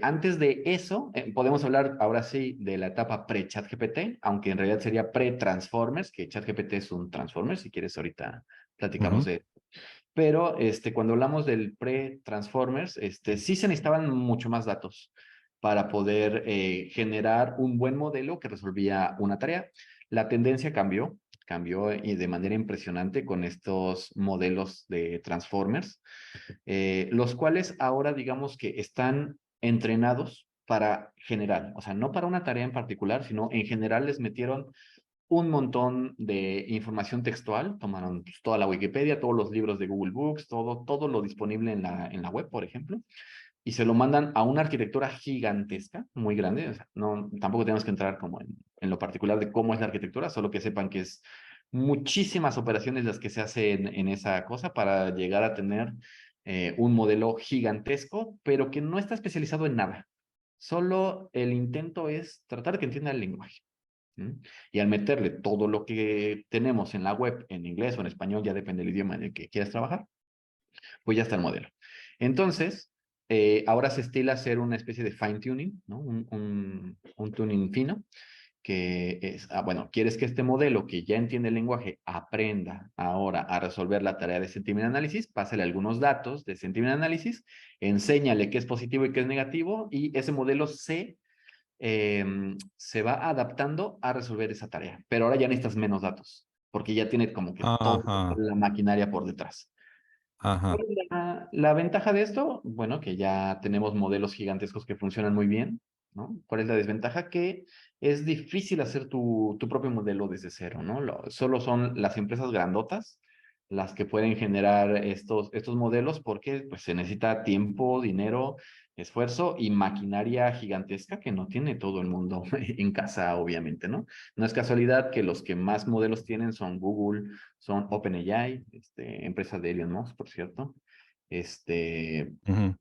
antes de eso, podemos hablar ahora sí de la etapa pre-ChatGPT, aunque en realidad sería pre-Transformers, que ChatGPT es un Transformer, si quieres ahorita platicamos Ujú. de. Pero cuando hablamos del pre-Transformers, sí se necesitaban mucho más datos para poder generar un buen modelo que resolvía una tarea. La tendencia cambió y de manera impresionante con estos modelos de Transformers, los cuales ahora digamos que están entrenados para general, o sea, no para una tarea en particular, sino en general les metieron un montón de información textual, tomaron pues, toda la Wikipedia, todos los libros de Google Books, todo lo disponible en la web, por ejemplo, y se lo mandan a una arquitectura gigantesca, muy grande. O sea, no, tampoco tenemos que entrar como en lo particular de cómo es la arquitectura, solo que sepan que es muchísimas operaciones las que se hacen en esa cosa para llegar a tener un modelo gigantesco, pero que no está especializado en nada. Solo el intento es tratar de que entienda el lenguaje. ¿Mm? Y al meterle todo lo que tenemos en la web, en inglés o en español, ya depende del idioma en el que quieras trabajar, pues ya está el modelo. Entonces, ahora se estila hacer una especie de fine tuning, ¿no? Un tuning fino, que es, bueno, quieres que este modelo que ya entiende el lenguaje aprenda ahora a resolver la tarea de sentiment analysis, pásale algunos datos de sentiment analysis, enséñale qué es positivo y qué es negativo, y ese modelo se va adaptando a resolver esa tarea. Pero ahora ya necesitas menos datos, porque ya tiene como que toda Ajá, la maquinaria por detrás. ajá. ¿Cuál es la ventaja de esto? Bueno, que ya tenemos modelos gigantescos que funcionan muy bien, ¿no? ¿Cuál es la desventaja? Que es difícil hacer tu propio modelo desde cero, ¿no? Solo son las empresas grandotas las que pueden generar estos modelos porque pues, se necesita tiempo, dinero, esfuerzo y maquinaria gigantesca que no tiene todo el mundo en casa, obviamente, ¿no? No es casualidad que los que más modelos tienen son Google, son OpenAI, empresa de Elon Musk, por cierto. Este, Ujú.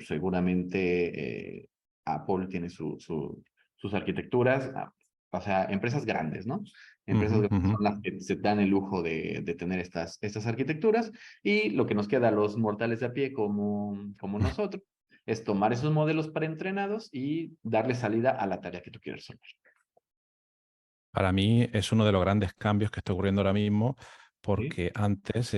Seguramente Apple tiene sus arquitecturas. o sea, empresas grandes, ¿no? Empresas Ujú, grandes ujú. son las que se dan el lujo de tener estas arquitecturas y lo que nos queda a los mortales de a pie como nosotros es tomar esos modelos preentrenados y darle salida a la tarea que tú quieres resolver. Para mí es uno de los grandes cambios que está ocurriendo ahora mismo, ¿Sí? porque antes,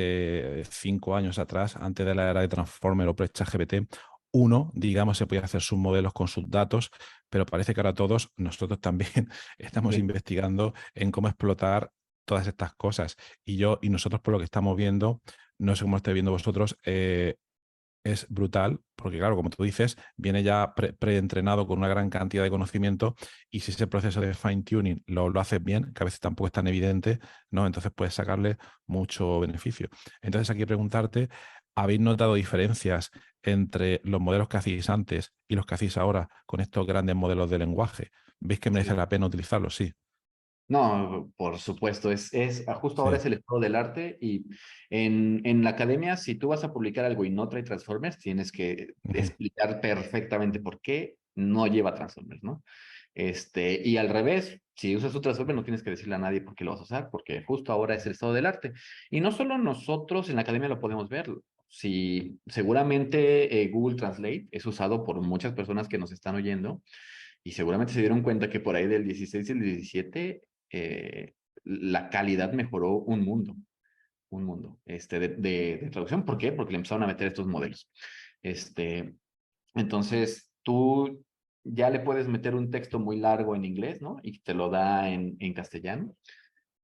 5 años atrás, antes de la era de Transformer o ChatGPT, uno, digamos, se podía hacer sus modelos con sus datos, pero parece que ahora todos, nosotros también, estamos Sí. investigando en cómo explotar todas estas cosas. Y nosotros por lo que estamos viendo, no sé cómo lo estáis viendo vosotros, es brutal, porque claro, como tú dices, viene ya preentrenado con una gran cantidad de conocimiento y si ese proceso de fine-tuning lo haces bien, que a veces tampoco es tan evidente, ¿no? Entonces puedes sacarle mucho beneficio. Entonces aquí preguntarte, ¿habéis notado diferencias entre los modelos que hacíais antes y los que hacéis ahora con estos grandes modelos de lenguaje? ¿Veis que merece Sí. la pena utilizarlos? Sí, No, por supuesto, justo ahora sí. es el estado del arte y en la academia, si tú vas a publicar algo y no trae Transformers, tienes que Ujú. explicar perfectamente por qué no lleva Transformers, ¿no? Y al revés, si usas un Transformer no tienes que decirle a nadie por qué lo vas a usar, porque justo ahora es el estado del arte. Y no solo nosotros en la academia lo podemos ver, si seguramente Google Translate es usado por muchas personas que nos están oyendo y seguramente se dieron cuenta que por ahí del 16 y el 17 la calidad mejoró un mundo de traducción. ¿Por qué? Porque le empezaron a meter estos modelos. Este, entonces, tú ya le puedes meter un texto muy largo en inglés, ¿no? Y te lo da en castellano.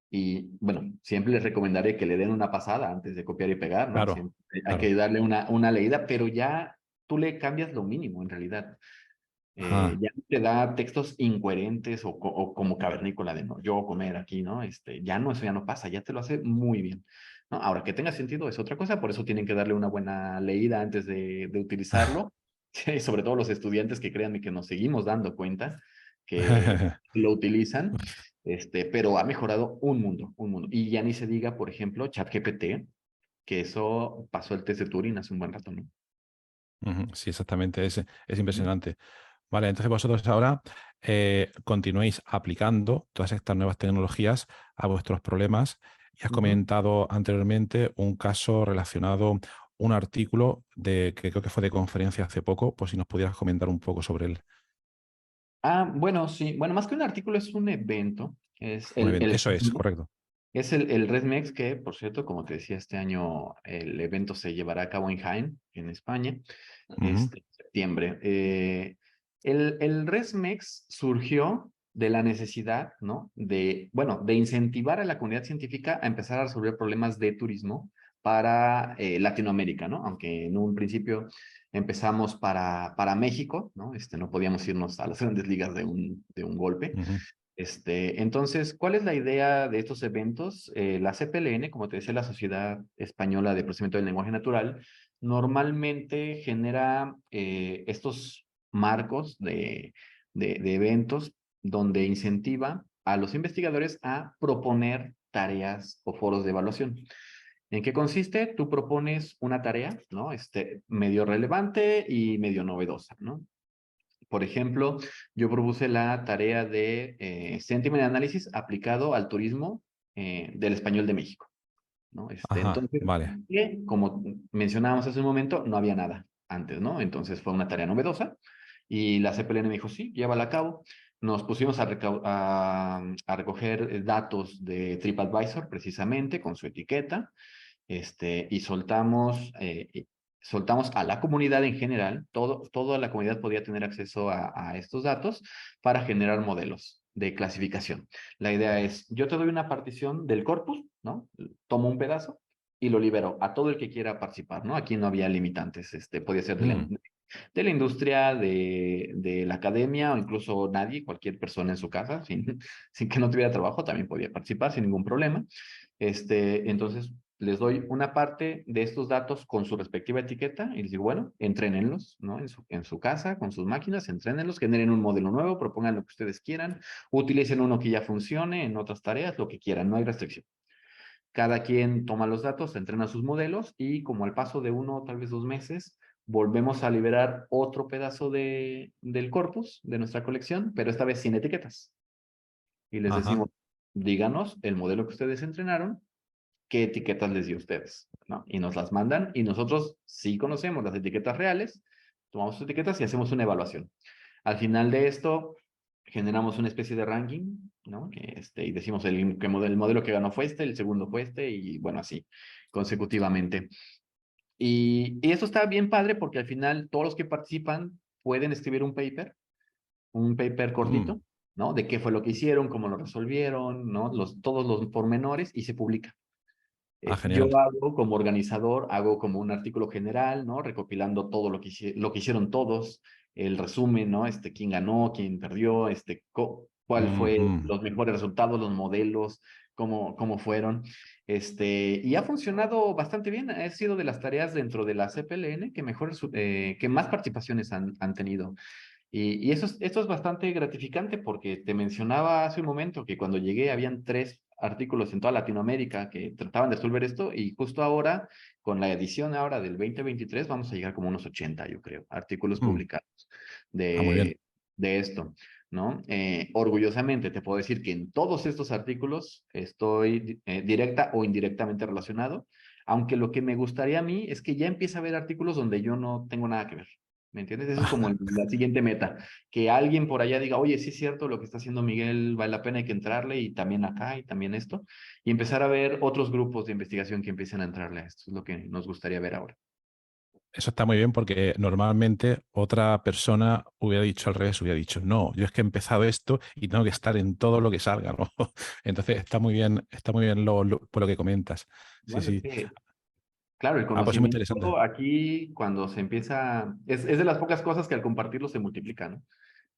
Y bueno, siempre les recomendaré que le den una pasada antes de copiar y pegar, ¿no? Claro, Siempre hay claro. que darle una leída, pero ya tú le cambias lo mínimo en realidad. Ajá. Ya no te da textos incoherentes o como cavernícola de no, yo comer aquí, ¿no? Ya no, eso ya no pasa, ya te lo hace muy bien. ¿No? Ahora, que tenga sentido es otra cosa, por eso tienen que darle una buena leída antes de utilizarlo. Sí, sobre todo los estudiantes que créanme que nos seguimos dando cuenta que lo utilizan, pero ha mejorado un mundo, un mundo. Y ya ni se diga, por ejemplo, ChatGPT, que eso pasó el test de Turing hace un buen rato, ¿no? Ujú. Sí, exactamente, es Ujú, impresionante. Vale, entonces vosotros ahora continuáis aplicando todas estas nuevas tecnologías a vuestros problemas y has ujú. comentado anteriormente un caso relacionado, un artículo que creo que fue de conferencia hace poco, pues si nos pudieras comentar un poco sobre él. Bueno, sí. Bueno, más que un artículo, es un evento. Un evento. Eso es, correcto. Es el ResMex, que, por cierto, como te decía, este año el evento se llevará a cabo en Jaén, en España, Ujú. en septiembre. El ResMex surgió de la necesidad, ¿no? Bueno, de incentivar a la comunidad científica a empezar a resolver problemas de turismo para Latinoamérica, ¿no? Aunque en un principio empezamos para México, ¿no? No podíamos irnos a las grandes ligas de un golpe. Ujú. Entonces, ¿cuál es la idea de estos eventos? La CPLN, como te decía, la Sociedad Española de Procesamiento del Lenguaje Natural, normalmente genera estos marcos de eventos donde incentiva a los investigadores a proponer tareas o foros de evaluación. ¿En qué consiste? Tú propones una tarea, ¿no? Medio relevante y medio novedosa, ¿no? Por ejemplo, yo propuse la tarea de sentiment análisis aplicado al turismo del español de México, ¿no? Ajá, Entonces, vale. como mencionábamos hace un momento, no había nada antes, ¿no? Entonces fue una tarea novedosa y la CPLN me dijo, sí, llévala a cabo. Nos pusimos a recoger datos de TripAdvisor precisamente con su etiqueta y soltamos a la comunidad en general, toda la comunidad podía tener acceso a estos datos para generar modelos de clasificación. La idea es, yo te doy una partición del corpus, ¿no? Tomo un pedazo y lo libero a todo el que quiera participar, ¿no? Aquí no había limitantes, podía ser Mm. de la industria, de la academia o incluso nadie, cualquier persona en su casa, sin que no tuviera trabajo, también podía participar sin ningún problema. Entonces, les doy una parte de estos datos con su respectiva etiqueta y les digo, bueno, entrénenlos, ¿no? En su casa, con sus máquinas, entrénenlos, generen un modelo nuevo, propongan lo que ustedes quieran, utilicen uno que ya funcione en otras tareas, lo que quieran, no hay restricción. Cada quien toma los datos, entrena sus modelos y como al paso de 1, tal vez 2 meses, volvemos a liberar otro pedazo del corpus de nuestra colección, pero esta vez sin etiquetas. y les Ajá. decimos, díganos el modelo que ustedes entrenaron, qué etiquetas les dio a ustedes, ¿no? Y nos las mandan y nosotros sí conocemos las etiquetas reales, tomamos sus etiquetas y hacemos una evaluación. Al final de esto, generamos una especie de ranking, ¿no? Y decimos el modelo que ganó fue este, el segundo fue este, y bueno, así, consecutivamente. Y eso está bien padre porque al final todos los que participan pueden escribir un paper Mm. cortito, ¿no? De qué fue lo que hicieron, cómo lo resolvieron, ¿no? Todos los pormenores y se publica. Ah, Yo genial. hago como organizador, hago como un artículo general, ¿no? Recopilando todo lo que hicieron todos, el resumen, ¿no? Quién ganó, quién perdió, cuál fue Ujú. los mejores resultados, los modelos, cómo fueron. Y ha funcionado bastante bien. Ha sido de las tareas dentro de la CPLN que más participaciones han tenido. Y esto es bastante gratificante porque te mencionaba hace un momento que cuando llegué habían 3 artículos en toda Latinoamérica que trataban de resolver esto y justo ahora, con la edición ahora del 2023, vamos a llegar como unos 80, yo creo, artículos Mm. publicados Ah, muy bien. de esto, ¿no? Orgullosamente te puedo decir que en todos estos artículos estoy directa o indirectamente relacionado, aunque lo que me gustaría a mí es que ya empiece a haber artículos donde yo no tengo nada que ver. ¿Me entiendes? Eso es como la siguiente meta. Que alguien por allá diga, oye, sí es cierto lo que está haciendo Miguel, vale la pena, hay que entrarle, y también acá, y también esto. Y empezar a ver otros grupos de investigación que empiecen a entrarle a esto. Es lo que nos gustaría ver ahora. Eso está muy bien porque normalmente otra persona hubiera dicho al revés, hubiera dicho, no, yo es que he empezado esto y tengo que estar en todo lo que salga, ¿no? Entonces está muy bien por lo que comentas. Sí, Bueno, es sí. que, claro, el Ah, pues es muy interesante. conocimiento aquí, cuando se empieza, es de las pocas cosas que al compartirlo se multiplica, ¿no?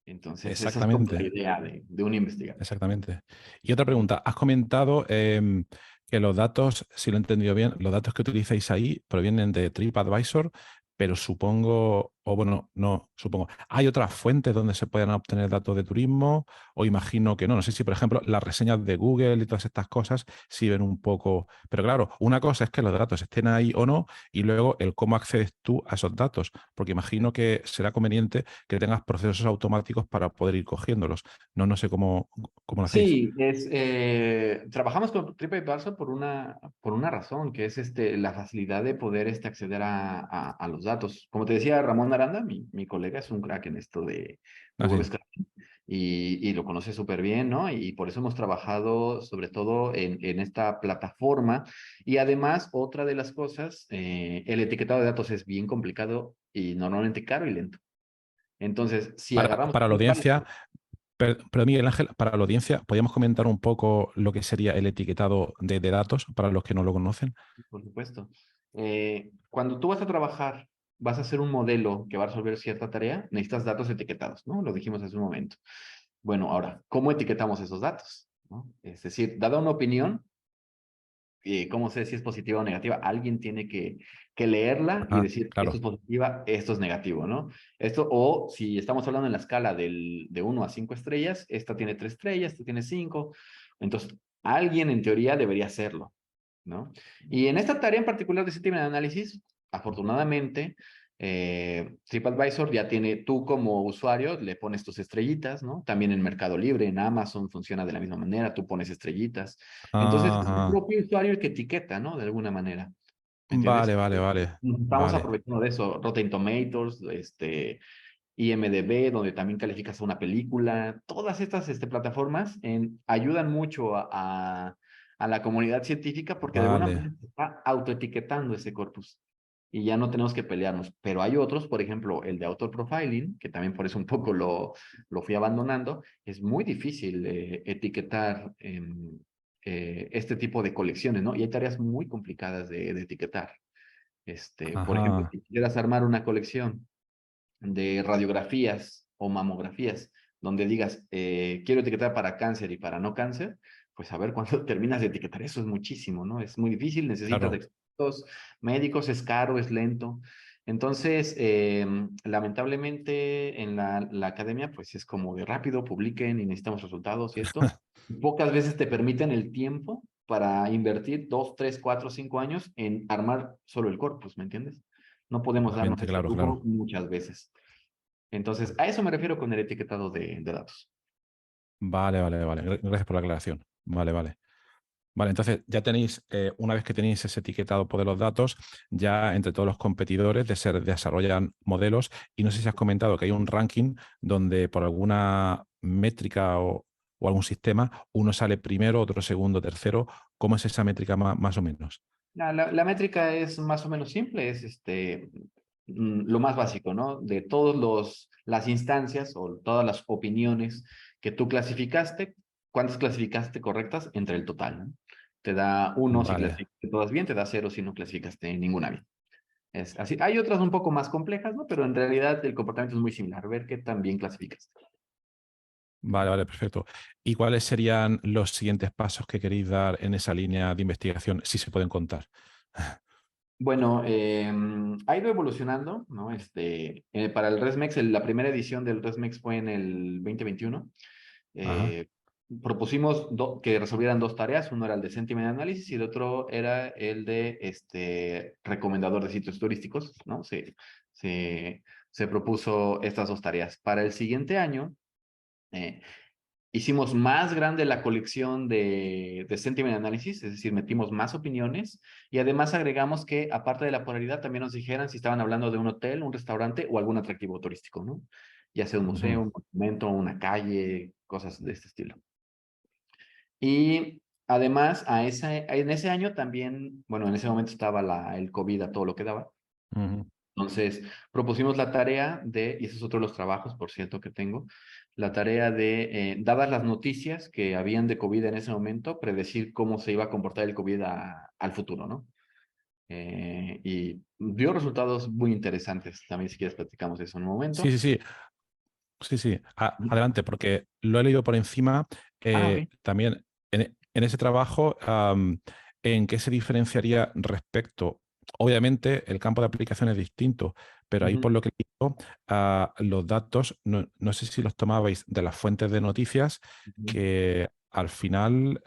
Entonces, esa es como la Exactamente. idea de un investigador. Exactamente. Y otra pregunta, has comentado que los datos, si lo he entendido bien, los datos que utilizáis ahí provienen de TripAdvisor, pero supongo, o bueno, no, supongo, ¿hay otras fuentes donde se puedan obtener datos de turismo? O imagino que no. No sé si, por ejemplo, las reseñas de Google y todas estas cosas sirven un poco. Pero claro, una cosa es que los datos estén ahí o no, y luego el cómo accedes tú a esos datos, porque imagino que será conveniente que tengas procesos automáticos para poder ir cogiéndolos. No, no sé cómo lo hacéis. Sí, trabajamos con TripAdvisor por una razón, que es la facilidad de poder acceder a los datos. Como te decía, Ramón Aranda, mi colega, es un crack en esto de Ah, web sí. scraping y lo conoce súper bien, ¿no? Y por eso hemos trabajado sobre todo en esta plataforma. Y además, otra de las cosas, el etiquetado de datos es bien complicado y normalmente caro y lento. Entonces, si agarramos Para la audiencia, TripAdvisor, pero Miguel Ángel, para la audiencia, ¿podríamos comentar un poco lo que sería el etiquetado de datos para los que no lo conocen? por supuesto. Cuando tú vas a trabajar, vas a hacer un modelo que va a resolver cierta tarea, necesitas datos etiquetados, ¿no? Lo dijimos hace un momento. Bueno, ahora, ¿cómo etiquetamos esos datos? ¿No? Es decir, dada una opinión, ¿cómo sé si es positiva o negativa? Alguien tiene que leerla y Ah, decir, esto claro. es positiva, esto es negativo, ¿no? O si estamos hablando en la escala de 1 a 5 estrellas, esta tiene 3 estrellas, esta tiene 5. Entonces, alguien en teoría debería hacerlo, ¿no? Y en esta tarea en particular de sistema de análisis, afortunadamente, TripAdvisor ya tiene, tú como usuario le pones tus estrellitas, ¿no? También en Mercado Libre, en Amazon funciona de la misma manera, tú pones estrellitas. Entonces, es el Ajá. propio usuario el que etiqueta, ¿no? De alguna manera. ¿Me entiendes? Vale, vale, vale. Estamos Vale. aprovechando de eso, Rotten Tomatoes, IMDb, donde también calificas una película. Todas estas plataformas ayudan mucho a la comunidad científica porque de alguna Vale. manera se está autoetiquetando ese corpus y ya no tenemos que pelearnos. Pero hay otros, por ejemplo, el de author profiling, que también por eso un poco lo fui abandonando. Es muy difícil etiquetar este tipo de colecciones, ¿no? Y hay tareas muy complicadas de etiquetar. Por ejemplo, Ajá. si quisieras armar una colección de radiografías o mamografías, donde digas, quiero etiquetar para cáncer y para no cáncer, pues a ver cuándo terminas de etiquetar eso es muchísimo, ¿no? Es muy difícil, necesitas de Claro. expertos médicos, es caro, es lento. Entonces, lamentablemente en la academia, pues es como de rápido, publiquen y necesitamos resultados y esto. Pocas veces te permiten el tiempo para invertir 2, 3, 4, 5 años en armar solo el corpus, ¿me entiendes? No podemos darnos Totalmente, ese claro, lujo claro. muchas veces. Entonces, a eso me refiero con el etiquetado de datos. Vale, vale, vale. Gracias por la aclaración. Vale, vale. Vale, entonces ya tenéis, una vez que tenéis ese etiquetado de los datos, ya entre todos los competidores desarrollan modelos y no sé si has comentado que hay un ranking donde por alguna métrica o algún sistema uno sale primero, otro segundo, tercero. ¿Cómo es esa métrica más o menos? La métrica es más o menos simple, es lo más básico, ¿no? De todos las instancias o todas las opiniones que tú clasificaste, ¿cuántas clasificaste correctas entre el total, ¿no? Te da uno si Vale, clasificaste todas bien, te da cero si no clasificaste ninguna bien. Es así. Hay otras un poco más complejas, ¿no? Pero en realidad el comportamiento es muy similar. Ver qué tan bien clasificaste. vale, vale, perfecto. ¿Y cuáles serían los siguientes pasos que queréis dar en esa línea de investigación, si se pueden contar? Bueno, ha ido evolucionando, ¿no? Para el ResMex, la primera edición del ResMex fue en el 2021. Ajá. Eh, Propusimos que resolvieran dos tareas. Uno era el de Sentiment Analysis y el otro era el de recomendador de sitios turísticos, ¿no? Se propuso estas dos tareas. Para el siguiente año, eh, hicimos más grande la colección de sentiment analysis, es decir, metimos más opiniones y además agregamos que, aparte de la polaridad, también nos dijeran si estaban hablando de un hotel, un restaurante o algún atractivo turístico, ¿no? Ya sea un museo, Ujú, un monumento, una calle, cosas de este estilo. Y además, en ese año también, bueno, en ese momento estaba el COVID a todo lo que daba. ujú. Entonces, propusimos la tarea de, y ese es otro de los trabajos, por cierto, que tengo, la tarea de, dadas las noticias que habían de COVID en ese momento, predecir cómo se iba a comportar el COVID al futuro, ¿no? Y dio resultados muy interesantes. También, si quieres, platicamos de eso en un Sí, momento. sí, sí. Sí, sí, adelante, porque lo he leído por encima. Ah, ok. También en ese trabajo, ¿en qué se diferenciaría respecto? Obviamente, el campo de aplicación es distinto, pero ahí Ujú, por lo que he leído, los datos, no sé si los tomabais de las fuentes de noticias, ujú. que al final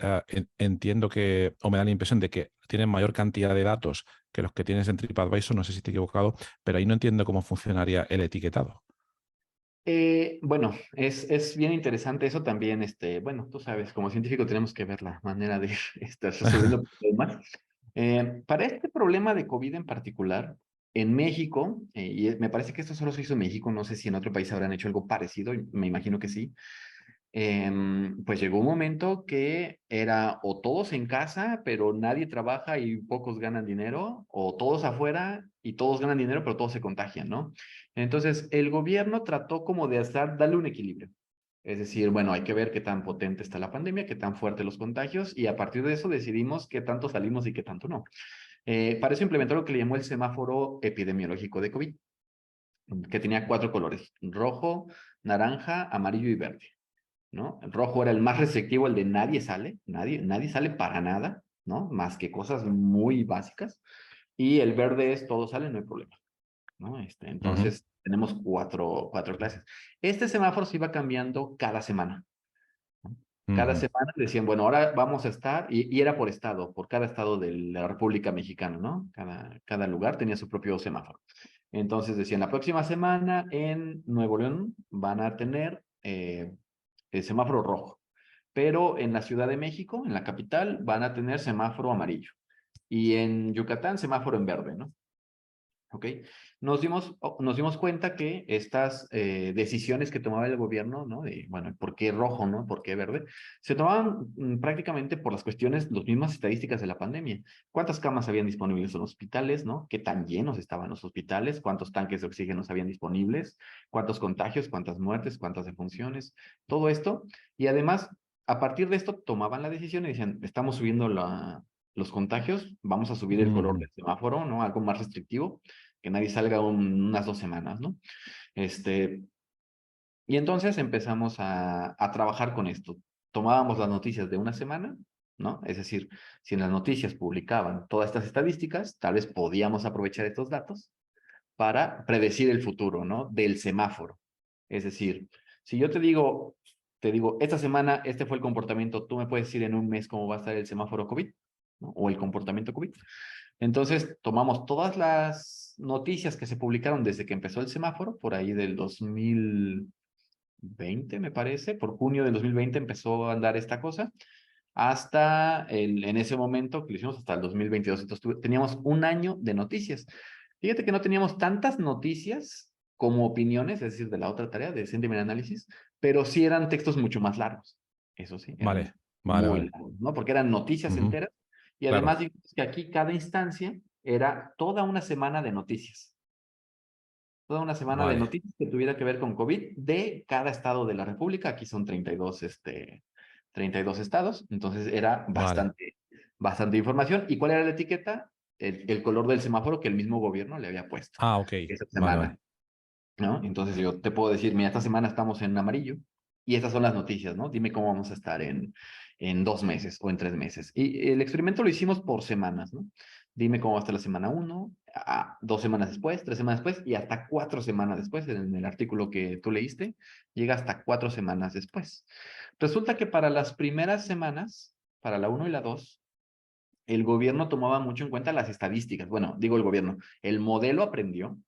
entiendo que, o me da la impresión de que tienen mayor cantidad de datos que los que tienes en TripAdvisor, no sé si estoy equivocado, pero ahí no entiendo cómo funcionaría el etiquetado. Bueno, es bien interesante eso también, bueno, tú sabes, como científico tenemos que ver la manera de estar resolviendo problemas. Para este problema de COVID en particular, en México, me parece que esto solo se hizo en México, no sé si en otro país habrán hecho algo parecido, me imagino que sí. Pues llegó un momento que era o todos en casa, pero nadie trabaja y pocos ganan dinero, o todos afuera y todos ganan dinero, pero todos se contagian, ¿no? Entonces, el gobierno trató como de darle un equilibrio. Es decir, bueno, hay que ver qué tan potente está la pandemia, qué tan fuertes los contagios, y a partir de eso decidimos qué tanto salimos y qué tanto no. Para eso implementó lo que le llamó el semáforo epidemiológico de COVID, que tenía cuatro colores: rojo, naranja, amarillo y verde, ¿no? El rojo era el más restrictivo, el de nadie sale, nadie sale para nada, ¿no? Más que cosas muy básicas. Y el verde es todo sale, no hay problema, ¿no? Ujú, Entonces, tenemos cuatro clases. Este semáforo se iba cambiando cada semana, ¿no? Cada ujú. semana decían, bueno, ahora vamos a estar, y era por estado, por cada estado de la República Mexicana, ¿no? Cada lugar tenía su propio semáforo. Entonces decían, la próxima semana en Nuevo León van a tener el semáforo rojo, pero en la Ciudad de México, en la capital, van a tener semáforo amarillo. Y en Yucatán, semáforo en verde, ¿no? ¿Ok? Nos dimos cuenta que estas decisiones que tomaba el gobierno, ¿no? De, bueno, ¿por qué rojo, no? ¿Por qué verde? Se tomaban prácticamente por las cuestiones, las mismas estadísticas de la pandemia. ¿Cuántas camas habían disponibles en los hospitales, no? ¿Qué tan llenos estaban los hospitales? ¿Cuántos tanques de oxígeno habían disponibles? ¿Cuántos contagios? ¿Cuántas muertes? ¿Cuántas defunciones? Todo esto. Y además, a partir de esto, tomaban la decisión y decían, estamos subiendo los contagios, vamos a subir el color Ujú, del semáforo, ¿no? Algo más restrictivo, que nadie salga unas 2 semanas, ¿no? Este, y entonces empezamos a trabajar con esto. Tomábamos las noticias de una semana, ¿no? Es decir, si en las noticias publicaban todas estas estadísticas, tal vez podíamos aprovechar estos datos para predecir el futuro, ¿no? Del semáforo. Es decir, si yo te digo, esta semana este fue el comportamiento, tú me puedes decir en un mes cómo va a estar el semáforo COVID, ¿no? O el comportamiento COVID. Entonces, tomamos todas las noticias que se publicaron desde que empezó el semáforo, por ahí del 2000, 2020, me parece, por junio del 2020 empezó a andar esta cosa, hasta en ese momento, que lo hicimos hasta el 2022, entonces teníamos un año de noticias. Fíjate que no teníamos tantas noticias como opiniones, es decir, de la otra tarea de Sentiment Analysis, pero sí eran textos mucho más largos. Eso sí, eran Vale, vale, muy vale. largos, ¿no? Porque eran noticias Ujú, enteras y además claro, digamos que aquí cada instancia era toda una semana de noticias. Toda una semana de vale, noticias que tuviera que ver con COVID de cada estado de la República. Aquí son 32 estados, entonces era vale. bastante información. ¿Y cuál era la etiqueta? El color del semáforo que el mismo gobierno le había puesto Ah, ok. esa Vale, vale. semana, ¿no? Entonces yo te puedo decir, mira, esta semana estamos en amarillo y estas son las noticias, ¿no? Dime cómo vamos a estar en 2 meses o en 3 meses. Y el experimento lo hicimos por semanas, ¿no? Dime cómo va a estar la semana 1, 2 semanas después, 3 semanas después y hasta 4 semanas después. En el artículo que tú leíste, llega hasta 4 semanas después. Resulta que para las primeras semanas, para la 1 y la 2, el gobierno tomaba mucho en cuenta las estadísticas. Bueno, digo el gobierno, el modelo aprendió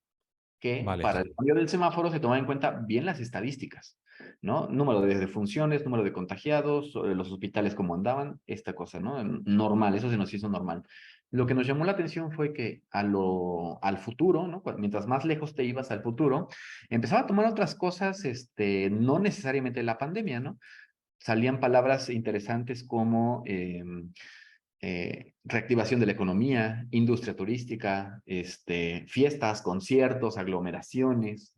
que Vale. para el cambio del semáforo se toman en cuenta bien las estadísticas, ¿no? Número de defunciones, número de contagiados, los hospitales cómo andaban, esta cosa, ¿no? Normal, eso se nos hizo normal. Lo que nos llamó la atención fue que al futuro, ¿no? Mientras más lejos te ibas al futuro, empezaba a tomar otras cosas, no necesariamente la pandemia, ¿no? Salían palabras interesantes como reactivación de la economía, industria turística, fiestas, conciertos, aglomeraciones,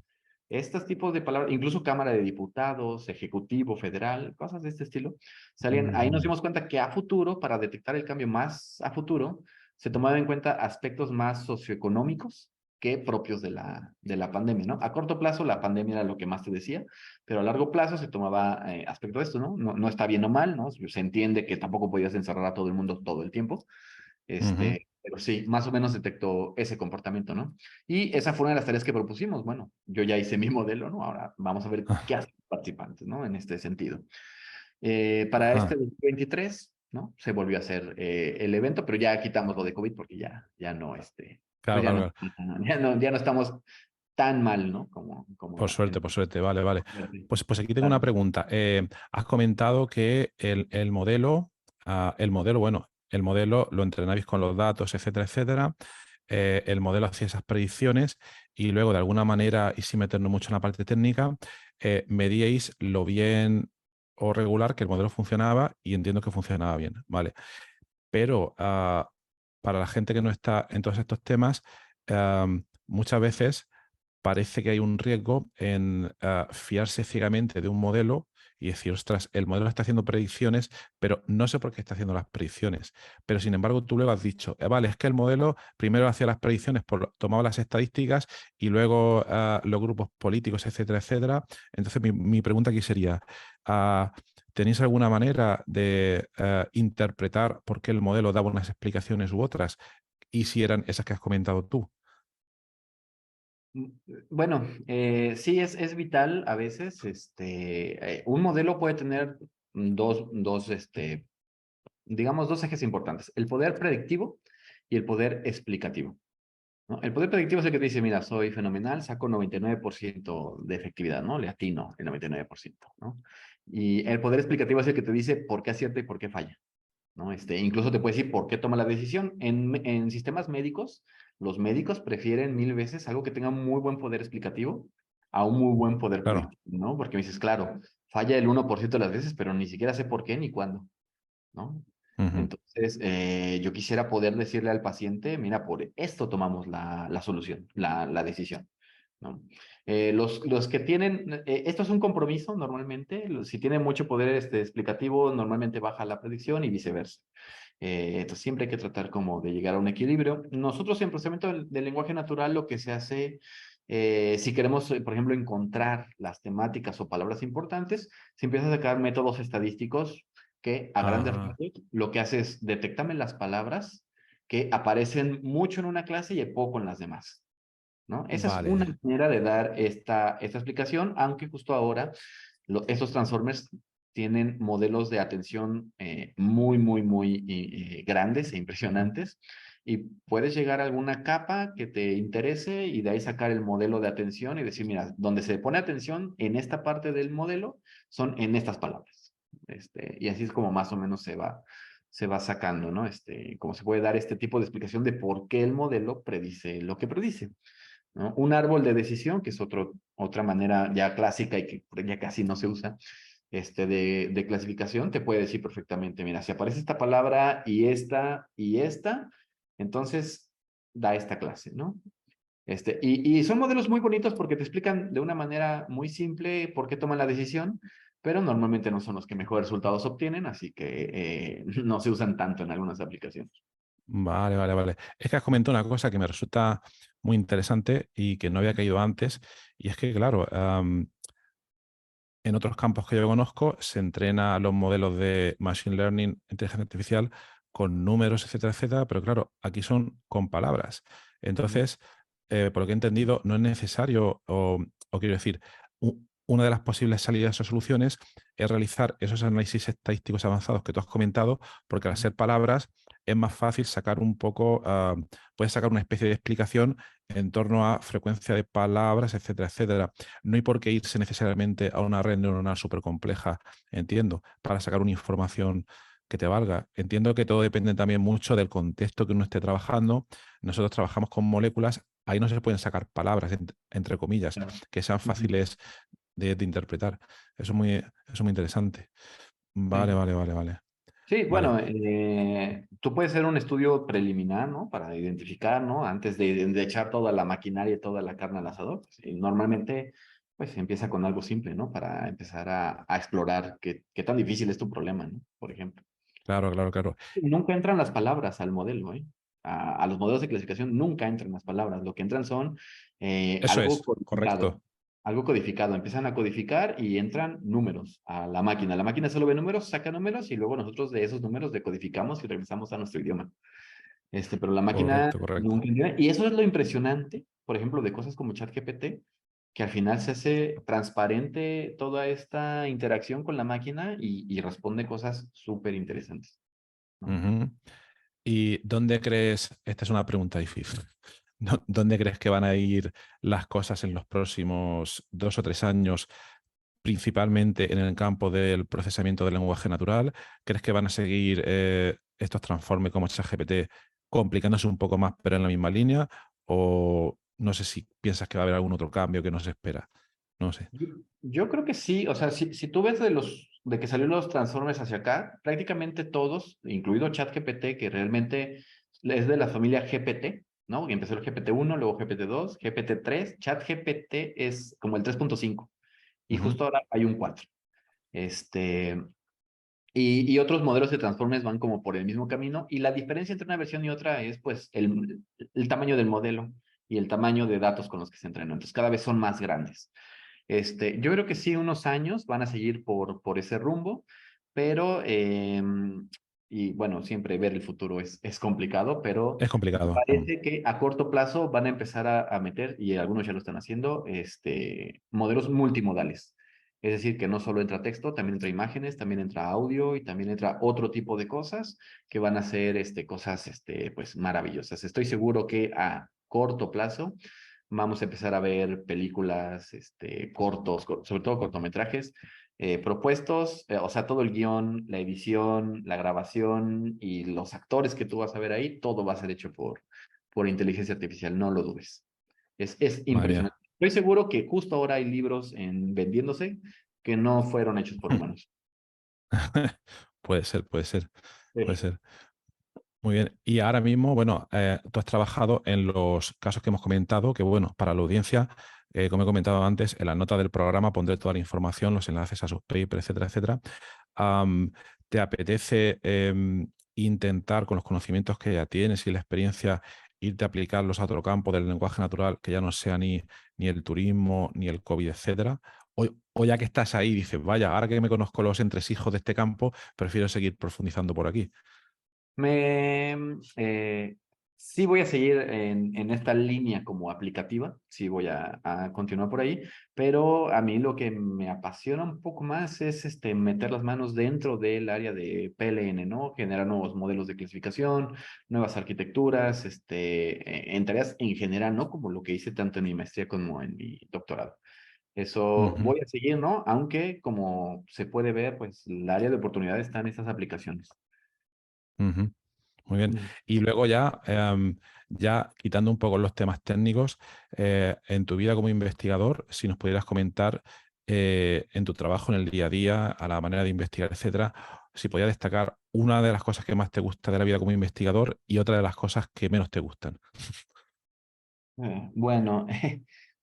estos tipos de palabras, incluso Cámara de Diputados, Ejecutivo Federal, cosas de este estilo, salían. Ahí nos Mm, dimos cuenta que a futuro, para detectar el cambio más a futuro, se tomaban en cuenta aspectos más socioeconómicos que propios de la pandemia, ¿no? A corto plazo la pandemia era lo que más te decía, pero a largo plazo se tomaba aspecto de esto, ¿no? No está bien o mal, ¿no? Se entiende que tampoco podías encerrar a todo el mundo todo el tiempo, ujú. pero sí, más o menos detectó ese comportamiento, ¿no? Y esa fue una de las tareas que propusimos. Bueno, yo ya hice mi modelo, ¿no? Ahora vamos a ver qué hacen los participantes, ¿no? En este sentido. Para este Ajá. 2023, ¿no? Se volvió a hacer el evento, pero ya quitamos lo de COVID porque ya no, pues Claro, ya claro, no, claro. ya no estamos tan mal, ¿no? Como Por suerte, vale, vale. Pues aquí tengo una claro. pregunta. Has comentado que el modelo, bueno, el modelo lo entrenabais con los datos, etcétera, etcétera. El modelo hacía esas predicciones y luego, de alguna manera, y sin meternos mucho en la parte técnica, medíais lo bien o regular que el modelo funcionaba y entiendo que funcionaba bien, ¿vale? Pero para la gente que no está en todos estos temas, muchas veces parece que hay un riesgo en fiarse ciegamente de un modelo y decir, ostras, el modelo está haciendo predicciones, pero no sé por qué está haciendo las predicciones. Pero sin embargo, tú luego has dicho, vale, es que el modelo primero hacía las predicciones, tomaba las estadísticas y luego los grupos políticos, etcétera, etcétera. Entonces, mi pregunta aquí sería, ah, ¿tenéis alguna manera de interpretar por qué el modelo daba unas explicaciones u otras? Y si eran esas que has comentado tú. Mm, Bueno, sí es vital a veces, un modelo puede tener digamos, dos ejes importantes, el poder predictivo y el poder explicativo, ¿no? El poder predictivo es el que te dice, mira, soy fenomenal, saco 99% de efectividad, ¿no? Le atino el 99%, ¿no? Y el poder explicativo es el que te dice por qué acierta y por qué falla, ¿no? Incluso te puede decir por qué toma la decisión. En sistemas médicos, los médicos prefieren 1000 veces algo que tenga muy buen poder explicativo a un muy buen poder Claro. predictivo, ¿no? Porque me dices, claro, falla el 1% de las veces, pero ni siquiera sé por qué ni cuándo, ¿no? Ujú. Entonces, yo quisiera poder decirle al paciente, mira, por esto tomamos la solución, la decisión, ¿no? Los que tienen, esto es un compromiso normalmente, si tienen mucho poder explicativo, normalmente baja la predicción y viceversa. Entonces, siempre hay que tratar como de llegar a un equilibrio. Nosotros en procesamiento del lenguaje natural lo que se hace, si queremos, por ejemplo, encontrar las temáticas o palabras importantes, se empieza a sacar métodos estadísticos que a grandes Ah, rasgos lo que hace es detectarme las palabras que aparecen mucho en una clase y poco en las demás, ¿no? Esa es una vale, manera de dar esta explicación, aunque justo ahora estos transformers tienen modelos de atención muy, muy, muy grandes e impresionantes. y puedes llegar a alguna capa que te interese y de ahí sacar el modelo de atención y decir, mira, donde se pone atención en esta parte del modelo son en estas palabras. Y así es como más o menos se va sacando, ¿no? Como se puede dar este tipo de explicación de por qué el modelo predice lo que predice, ¿no? Un árbol de decisión, que es otra manera ya clásica y que ya casi no se usa, de clasificación, te puede decir perfectamente, mira, si aparece esta palabra y esta, entonces da esta clase, ¿no? Y son modelos muy bonitos porque te explican de una manera muy simple por qué toman la decisión, pero normalmente no son los que mejores resultados obtienen, así que no se usan tanto en algunas aplicaciones. Vale, vale, vale. Es que has comentado una cosa que me resulta muy interesante y que no había caído antes, y es que, claro, en otros campos que yo conozco se entrena a los modelos de Machine Learning, inteligencia artificial, con números, etcétera, etcétera, pero claro, aquí son con palabras. Entonces, por lo que he entendido, no es necesario, o quiero decir, una de las posibles salidas o soluciones es realizar esos análisis estadísticos avanzados que tú has comentado, porque al ser palabras es más fácil sacar un poco, puedes sacar una especie de explicación en torno a frecuencia de palabras, etcétera, etcétera. No hay por qué irse necesariamente a una red neuronal súper compleja, entiendo, para sacar una información que te valga. Entiendo que todo depende también mucho del contexto que uno esté trabajando. Nosotros trabajamos con moléculas, ahí no se pueden sacar palabras, entre comillas, Claro. que sean Ujú. fáciles de interpretar. Eso es muy interesante. Vale, Sí. vale, vale, vale. Sí, Vale, bueno, tú puedes hacer un estudio preliminar, ¿no? Para identificar, ¿no? Antes de echar toda la maquinaria y toda la carne al asador. Y normalmente, pues se empieza con algo simple, ¿no? Para empezar a explorar qué tan difícil es tu problema, ¿no? Por ejemplo. claro, claro, claro. Nunca entran las palabras al modelo, ¿eh? A los modelos de clasificación nunca entran las palabras. Lo que entran son Eso es, algo codificado. correcto. Algo codificado. Empiezan a codificar y entran números a la máquina. La máquina solo ve números, saca números y luego nosotros de esos números decodificamos y regresamos a nuestro idioma. Pero la máquina Correcto, correcto. nunca entiende. Y eso es lo impresionante, por ejemplo, de cosas como ChatGPT, que al final se hace transparente toda esta interacción con la máquina y responde cosas súper interesantes, ¿no? Ujú. ¿Y dónde crees, esta es una pregunta difícil, dónde crees que van a ir las cosas en los próximos 2 o 3 años, principalmente en el campo del procesamiento del lenguaje natural? ¿Crees que van a seguir estos transformes como ChatGPT complicándose un poco más, pero en la misma línea? ¿O no sé si piensas que va a haber algún otro cambio que nos espera? No sé. Yo creo que sí, o sea, si tú ves de que salieron los Transformers hacia acá, prácticamente todos, incluido ChatGPT, que realmente es de la familia GPT, ¿no? Y empezó el GPT-1, luego GPT-2, GPT-3, ChatGPT es como el 3.5 y Ujú. justo ahora hay un 4. Este, y otros modelos de Transformers van como por el mismo camino y la diferencia entre una versión y otra es pues el tamaño del modelo y el tamaño de datos con los que se entrenó. Entonces cada vez son más grandes. Yo creo que sí, unos años van a seguir por ese rumbo, pero, y bueno, siempre ver el futuro es complicado, pero Es me complicado. parece que a corto plazo van a empezar a meter, y algunos ya lo están haciendo, modelos multimodales. Es decir, que no solo entra texto, también entra imágenes, también entra audio y también entra otro tipo de cosas que van a ser cosas pues maravillosas. Estoy seguro que a corto plazo vamos a empezar a ver películas, cortos, sobre todo cortometrajes, propuestos, o sea, todo el guión, la edición, la grabación y los actores que tú vas a ver ahí, todo va a ser hecho por inteligencia artificial, no lo dudes. Es Madre mía. impresionante. Estoy seguro que justo ahora hay libros vendiéndose que no fueron hechos por humanos. Puede ser, puede ser, puede Sí. ser. Muy bien. Y ahora mismo, bueno, tú has trabajado en los casos que hemos comentado, que bueno, para la audiencia, como he comentado antes, en la nota del programa pondré toda la información, los enlaces a sus papers, etcétera, etcétera. ¿Te apetece intentar, con los conocimientos que ya tienes y la experiencia, irte a aplicarlos a otro campo del lenguaje natural, que ya no sea ni el turismo, ni el COVID, etcétera? O ya que estás ahí, dices, vaya, ahora que me conozco los entresijos de este campo, prefiero seguir profundizando por aquí. Me, eh, Sí voy a seguir en esta línea como aplicativa, sí voy a continuar por ahí, pero a mí lo que me apasiona un poco más es meter las manos dentro del área de PLN, ¿no? Generar nuevos modelos de clasificación, nuevas arquitecturas, en tareas en general, ¿no? Como lo que hice tanto en mi maestría como en mi doctorado. Eso Ujú, voy a seguir, ¿no? Aunque como se puede ver, pues el área de oportunidad está en estas aplicaciones. ujú. Muy bien. Mm. Y luego ya, ya quitando un poco los temas técnicos, en tu vida como investigador, si nos pudieras comentar en tu trabajo, en el día a día, a la manera de investigar, etcétera, si podías destacar una de las cosas que más te gusta de la vida como investigador y otra de las cosas que menos te gustan. Bueno,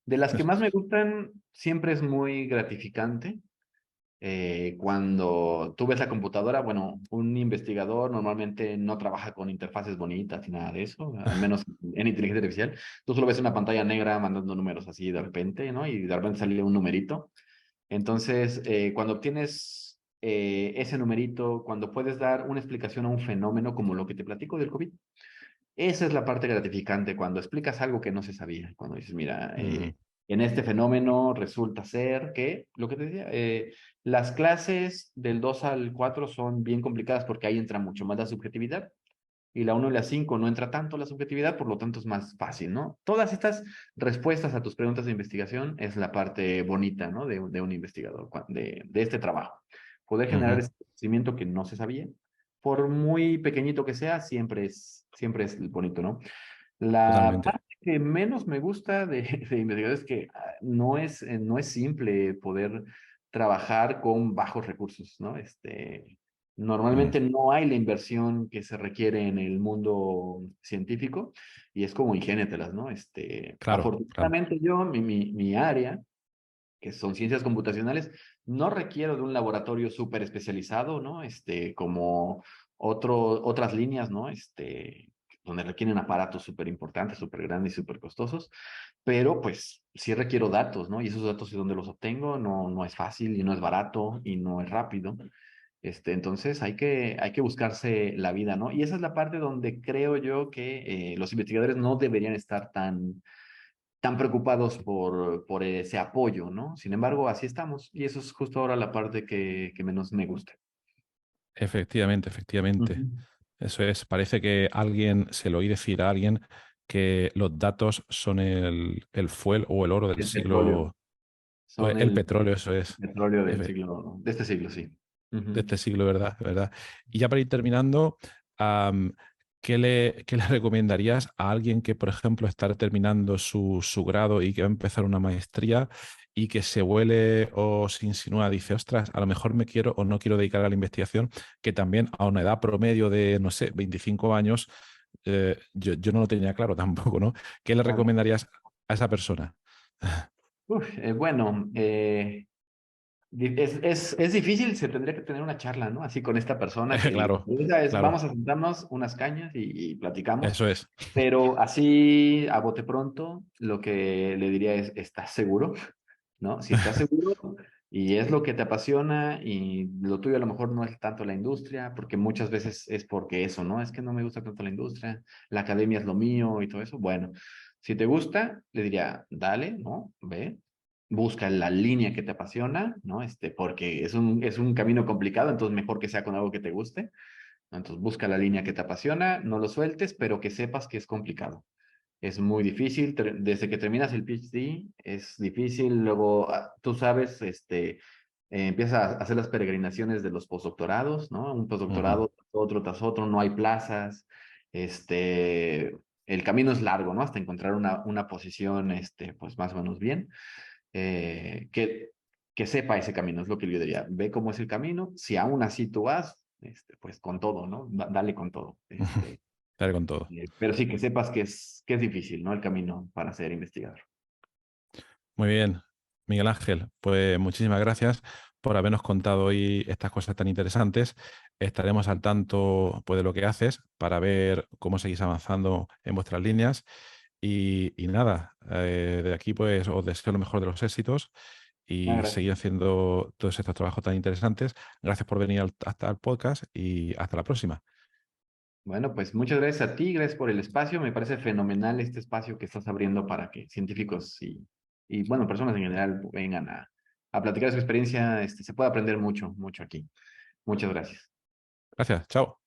de las que más me gustan, siempre es muy gratificante. Cuando tú ves la computadora, bueno, un investigador normalmente no trabaja con interfaces bonitas ni nada de eso, al menos en inteligencia artificial. Tú solo ves una pantalla negra mandando números así de repente, ¿no? Y de repente sale un numerito. Entonces, cuando obtienes ese numerito, cuando puedes dar una explicación a un fenómeno como lo que te platico del COVID, esa es la parte gratificante cuando explicas algo que no se sabía, cuando dices, mira, Mm, en este fenómeno resulta ser que, lo que te decía, las clases del 2 al 4 son bien complicadas porque ahí entra mucho más la subjetividad y la 1 y la 5 no entra tanto la subjetividad, por lo tanto es más fácil, ¿no? Todas estas respuestas a tus preguntas de investigación es la parte bonita, ¿no? De un investigador, de este trabajo. Poder generar ujú, ese conocimiento que no se sabía, por muy pequeñito que sea, siempre es bonito, ¿no? La totalmente. parte que menos me gusta de investigador es que no es simple poder trabajar con bajos recursos, ¿no? Mm, Normalmente no hay la inversión que se requiere en el mundo científico y es como ingénietelas, ¿no? claro, claro. Afortunadamente yo, mi área, que son ciencias computacionales, no requiero de un laboratorio súper especializado, ¿no? Como otras líneas, ¿no? Donde requieren aparatos súper importantes, súper grandes y súper costosos, pero pues sí requiero datos, ¿no? Y esos datos de dónde los obtengo, no es fácil y no es barato y no es rápido. Entonces hay que buscarse la vida, ¿no? Y esa es la parte donde creo yo que los investigadores no deberían estar tan preocupados por ese apoyo, ¿no? Sin embargo, así estamos y eso es justo ahora la parte que menos me gusta. Efectivamente, efectivamente. Ujú. Eso es. Parece que alguien se lo oí decir a alguien que los datos son el fuel o el oro del El petróleo. siglo, o Son el el petróleo, eso es. petróleo del siglo, de este siglo, sí. De Ujú. este siglo, ¿verdad? ¿Verdad? Y ya para ir terminando, am, qué le recomendarías a alguien que, por ejemplo, está terminando su grado y que va a empezar una maestría y que se huele o se insinúa, dice, ostras, a lo mejor me quiero o no quiero dedicar a la investigación, que también a una edad promedio de, no sé, 25 años, yo no lo tenía claro tampoco, ¿no? ¿Qué le Claro. recomendarías a esa persona? Bueno, es difícil, se tendría que tener una charla, ¿no? Así con esta persona que lo que Claro, piensa es, claro, vamos a sentarnos unas cañas y platicamos, eso es. pero así a bote pronto, lo que le diría es, ¿estás seguro? ¿No? Si estás seguro y es lo que te apasiona y lo tuyo a lo mejor no es tanto la industria, porque muchas veces es porque eso, ¿no? Es que no me gusta tanto la industria, la academia es lo mío y todo eso. Bueno, si te gusta, le diría, dale, ¿no? Ve, busca la línea que te apasiona, ¿no? Porque es un camino complicado, entonces mejor que sea con algo que te guste. ¿No? Entonces busca la línea que te apasiona, no lo sueltes, pero que sepas que es complicado. Es muy difícil, desde que terminas el PhD es difícil, luego tú sabes, empiezas a hacer las peregrinaciones de los postdoctorados, ¿no? Un Ujú, postdoctorado tras otro, no hay plazas, el camino es largo, ¿no? Hasta encontrar una posición, pues más o menos bien, eh, que, que sepa ese camino, es lo que yo diría, ve cómo es el camino, si aún así tú vas, pues con todo, ¿no? Dale con todo, ujú. Dale con todo. pero sí que sepas que es difícil, ¿no? El camino para ser investigador. Muy bien, Miguel Ángel, pues muchísimas gracias por habernos contado hoy estas cosas tan interesantes. Estaremos al tanto pues, de lo que haces para ver cómo seguís avanzando en vuestras líneas. Y nada, de aquí pues os deseo lo mejor de los éxitos Ah, y gracias. seguir haciendo todos estos trabajos tan interesantes. Gracias por venir hasta el podcast y hasta la próxima. Bueno, pues muchas gracias a ti, gracias por el espacio. Me parece fenomenal este espacio que estás abriendo para que científicos y bueno, personas en general vengan a platicar su experiencia. Se puede aprender mucho, mucho aquí. Muchas gracias. Gracias, chao.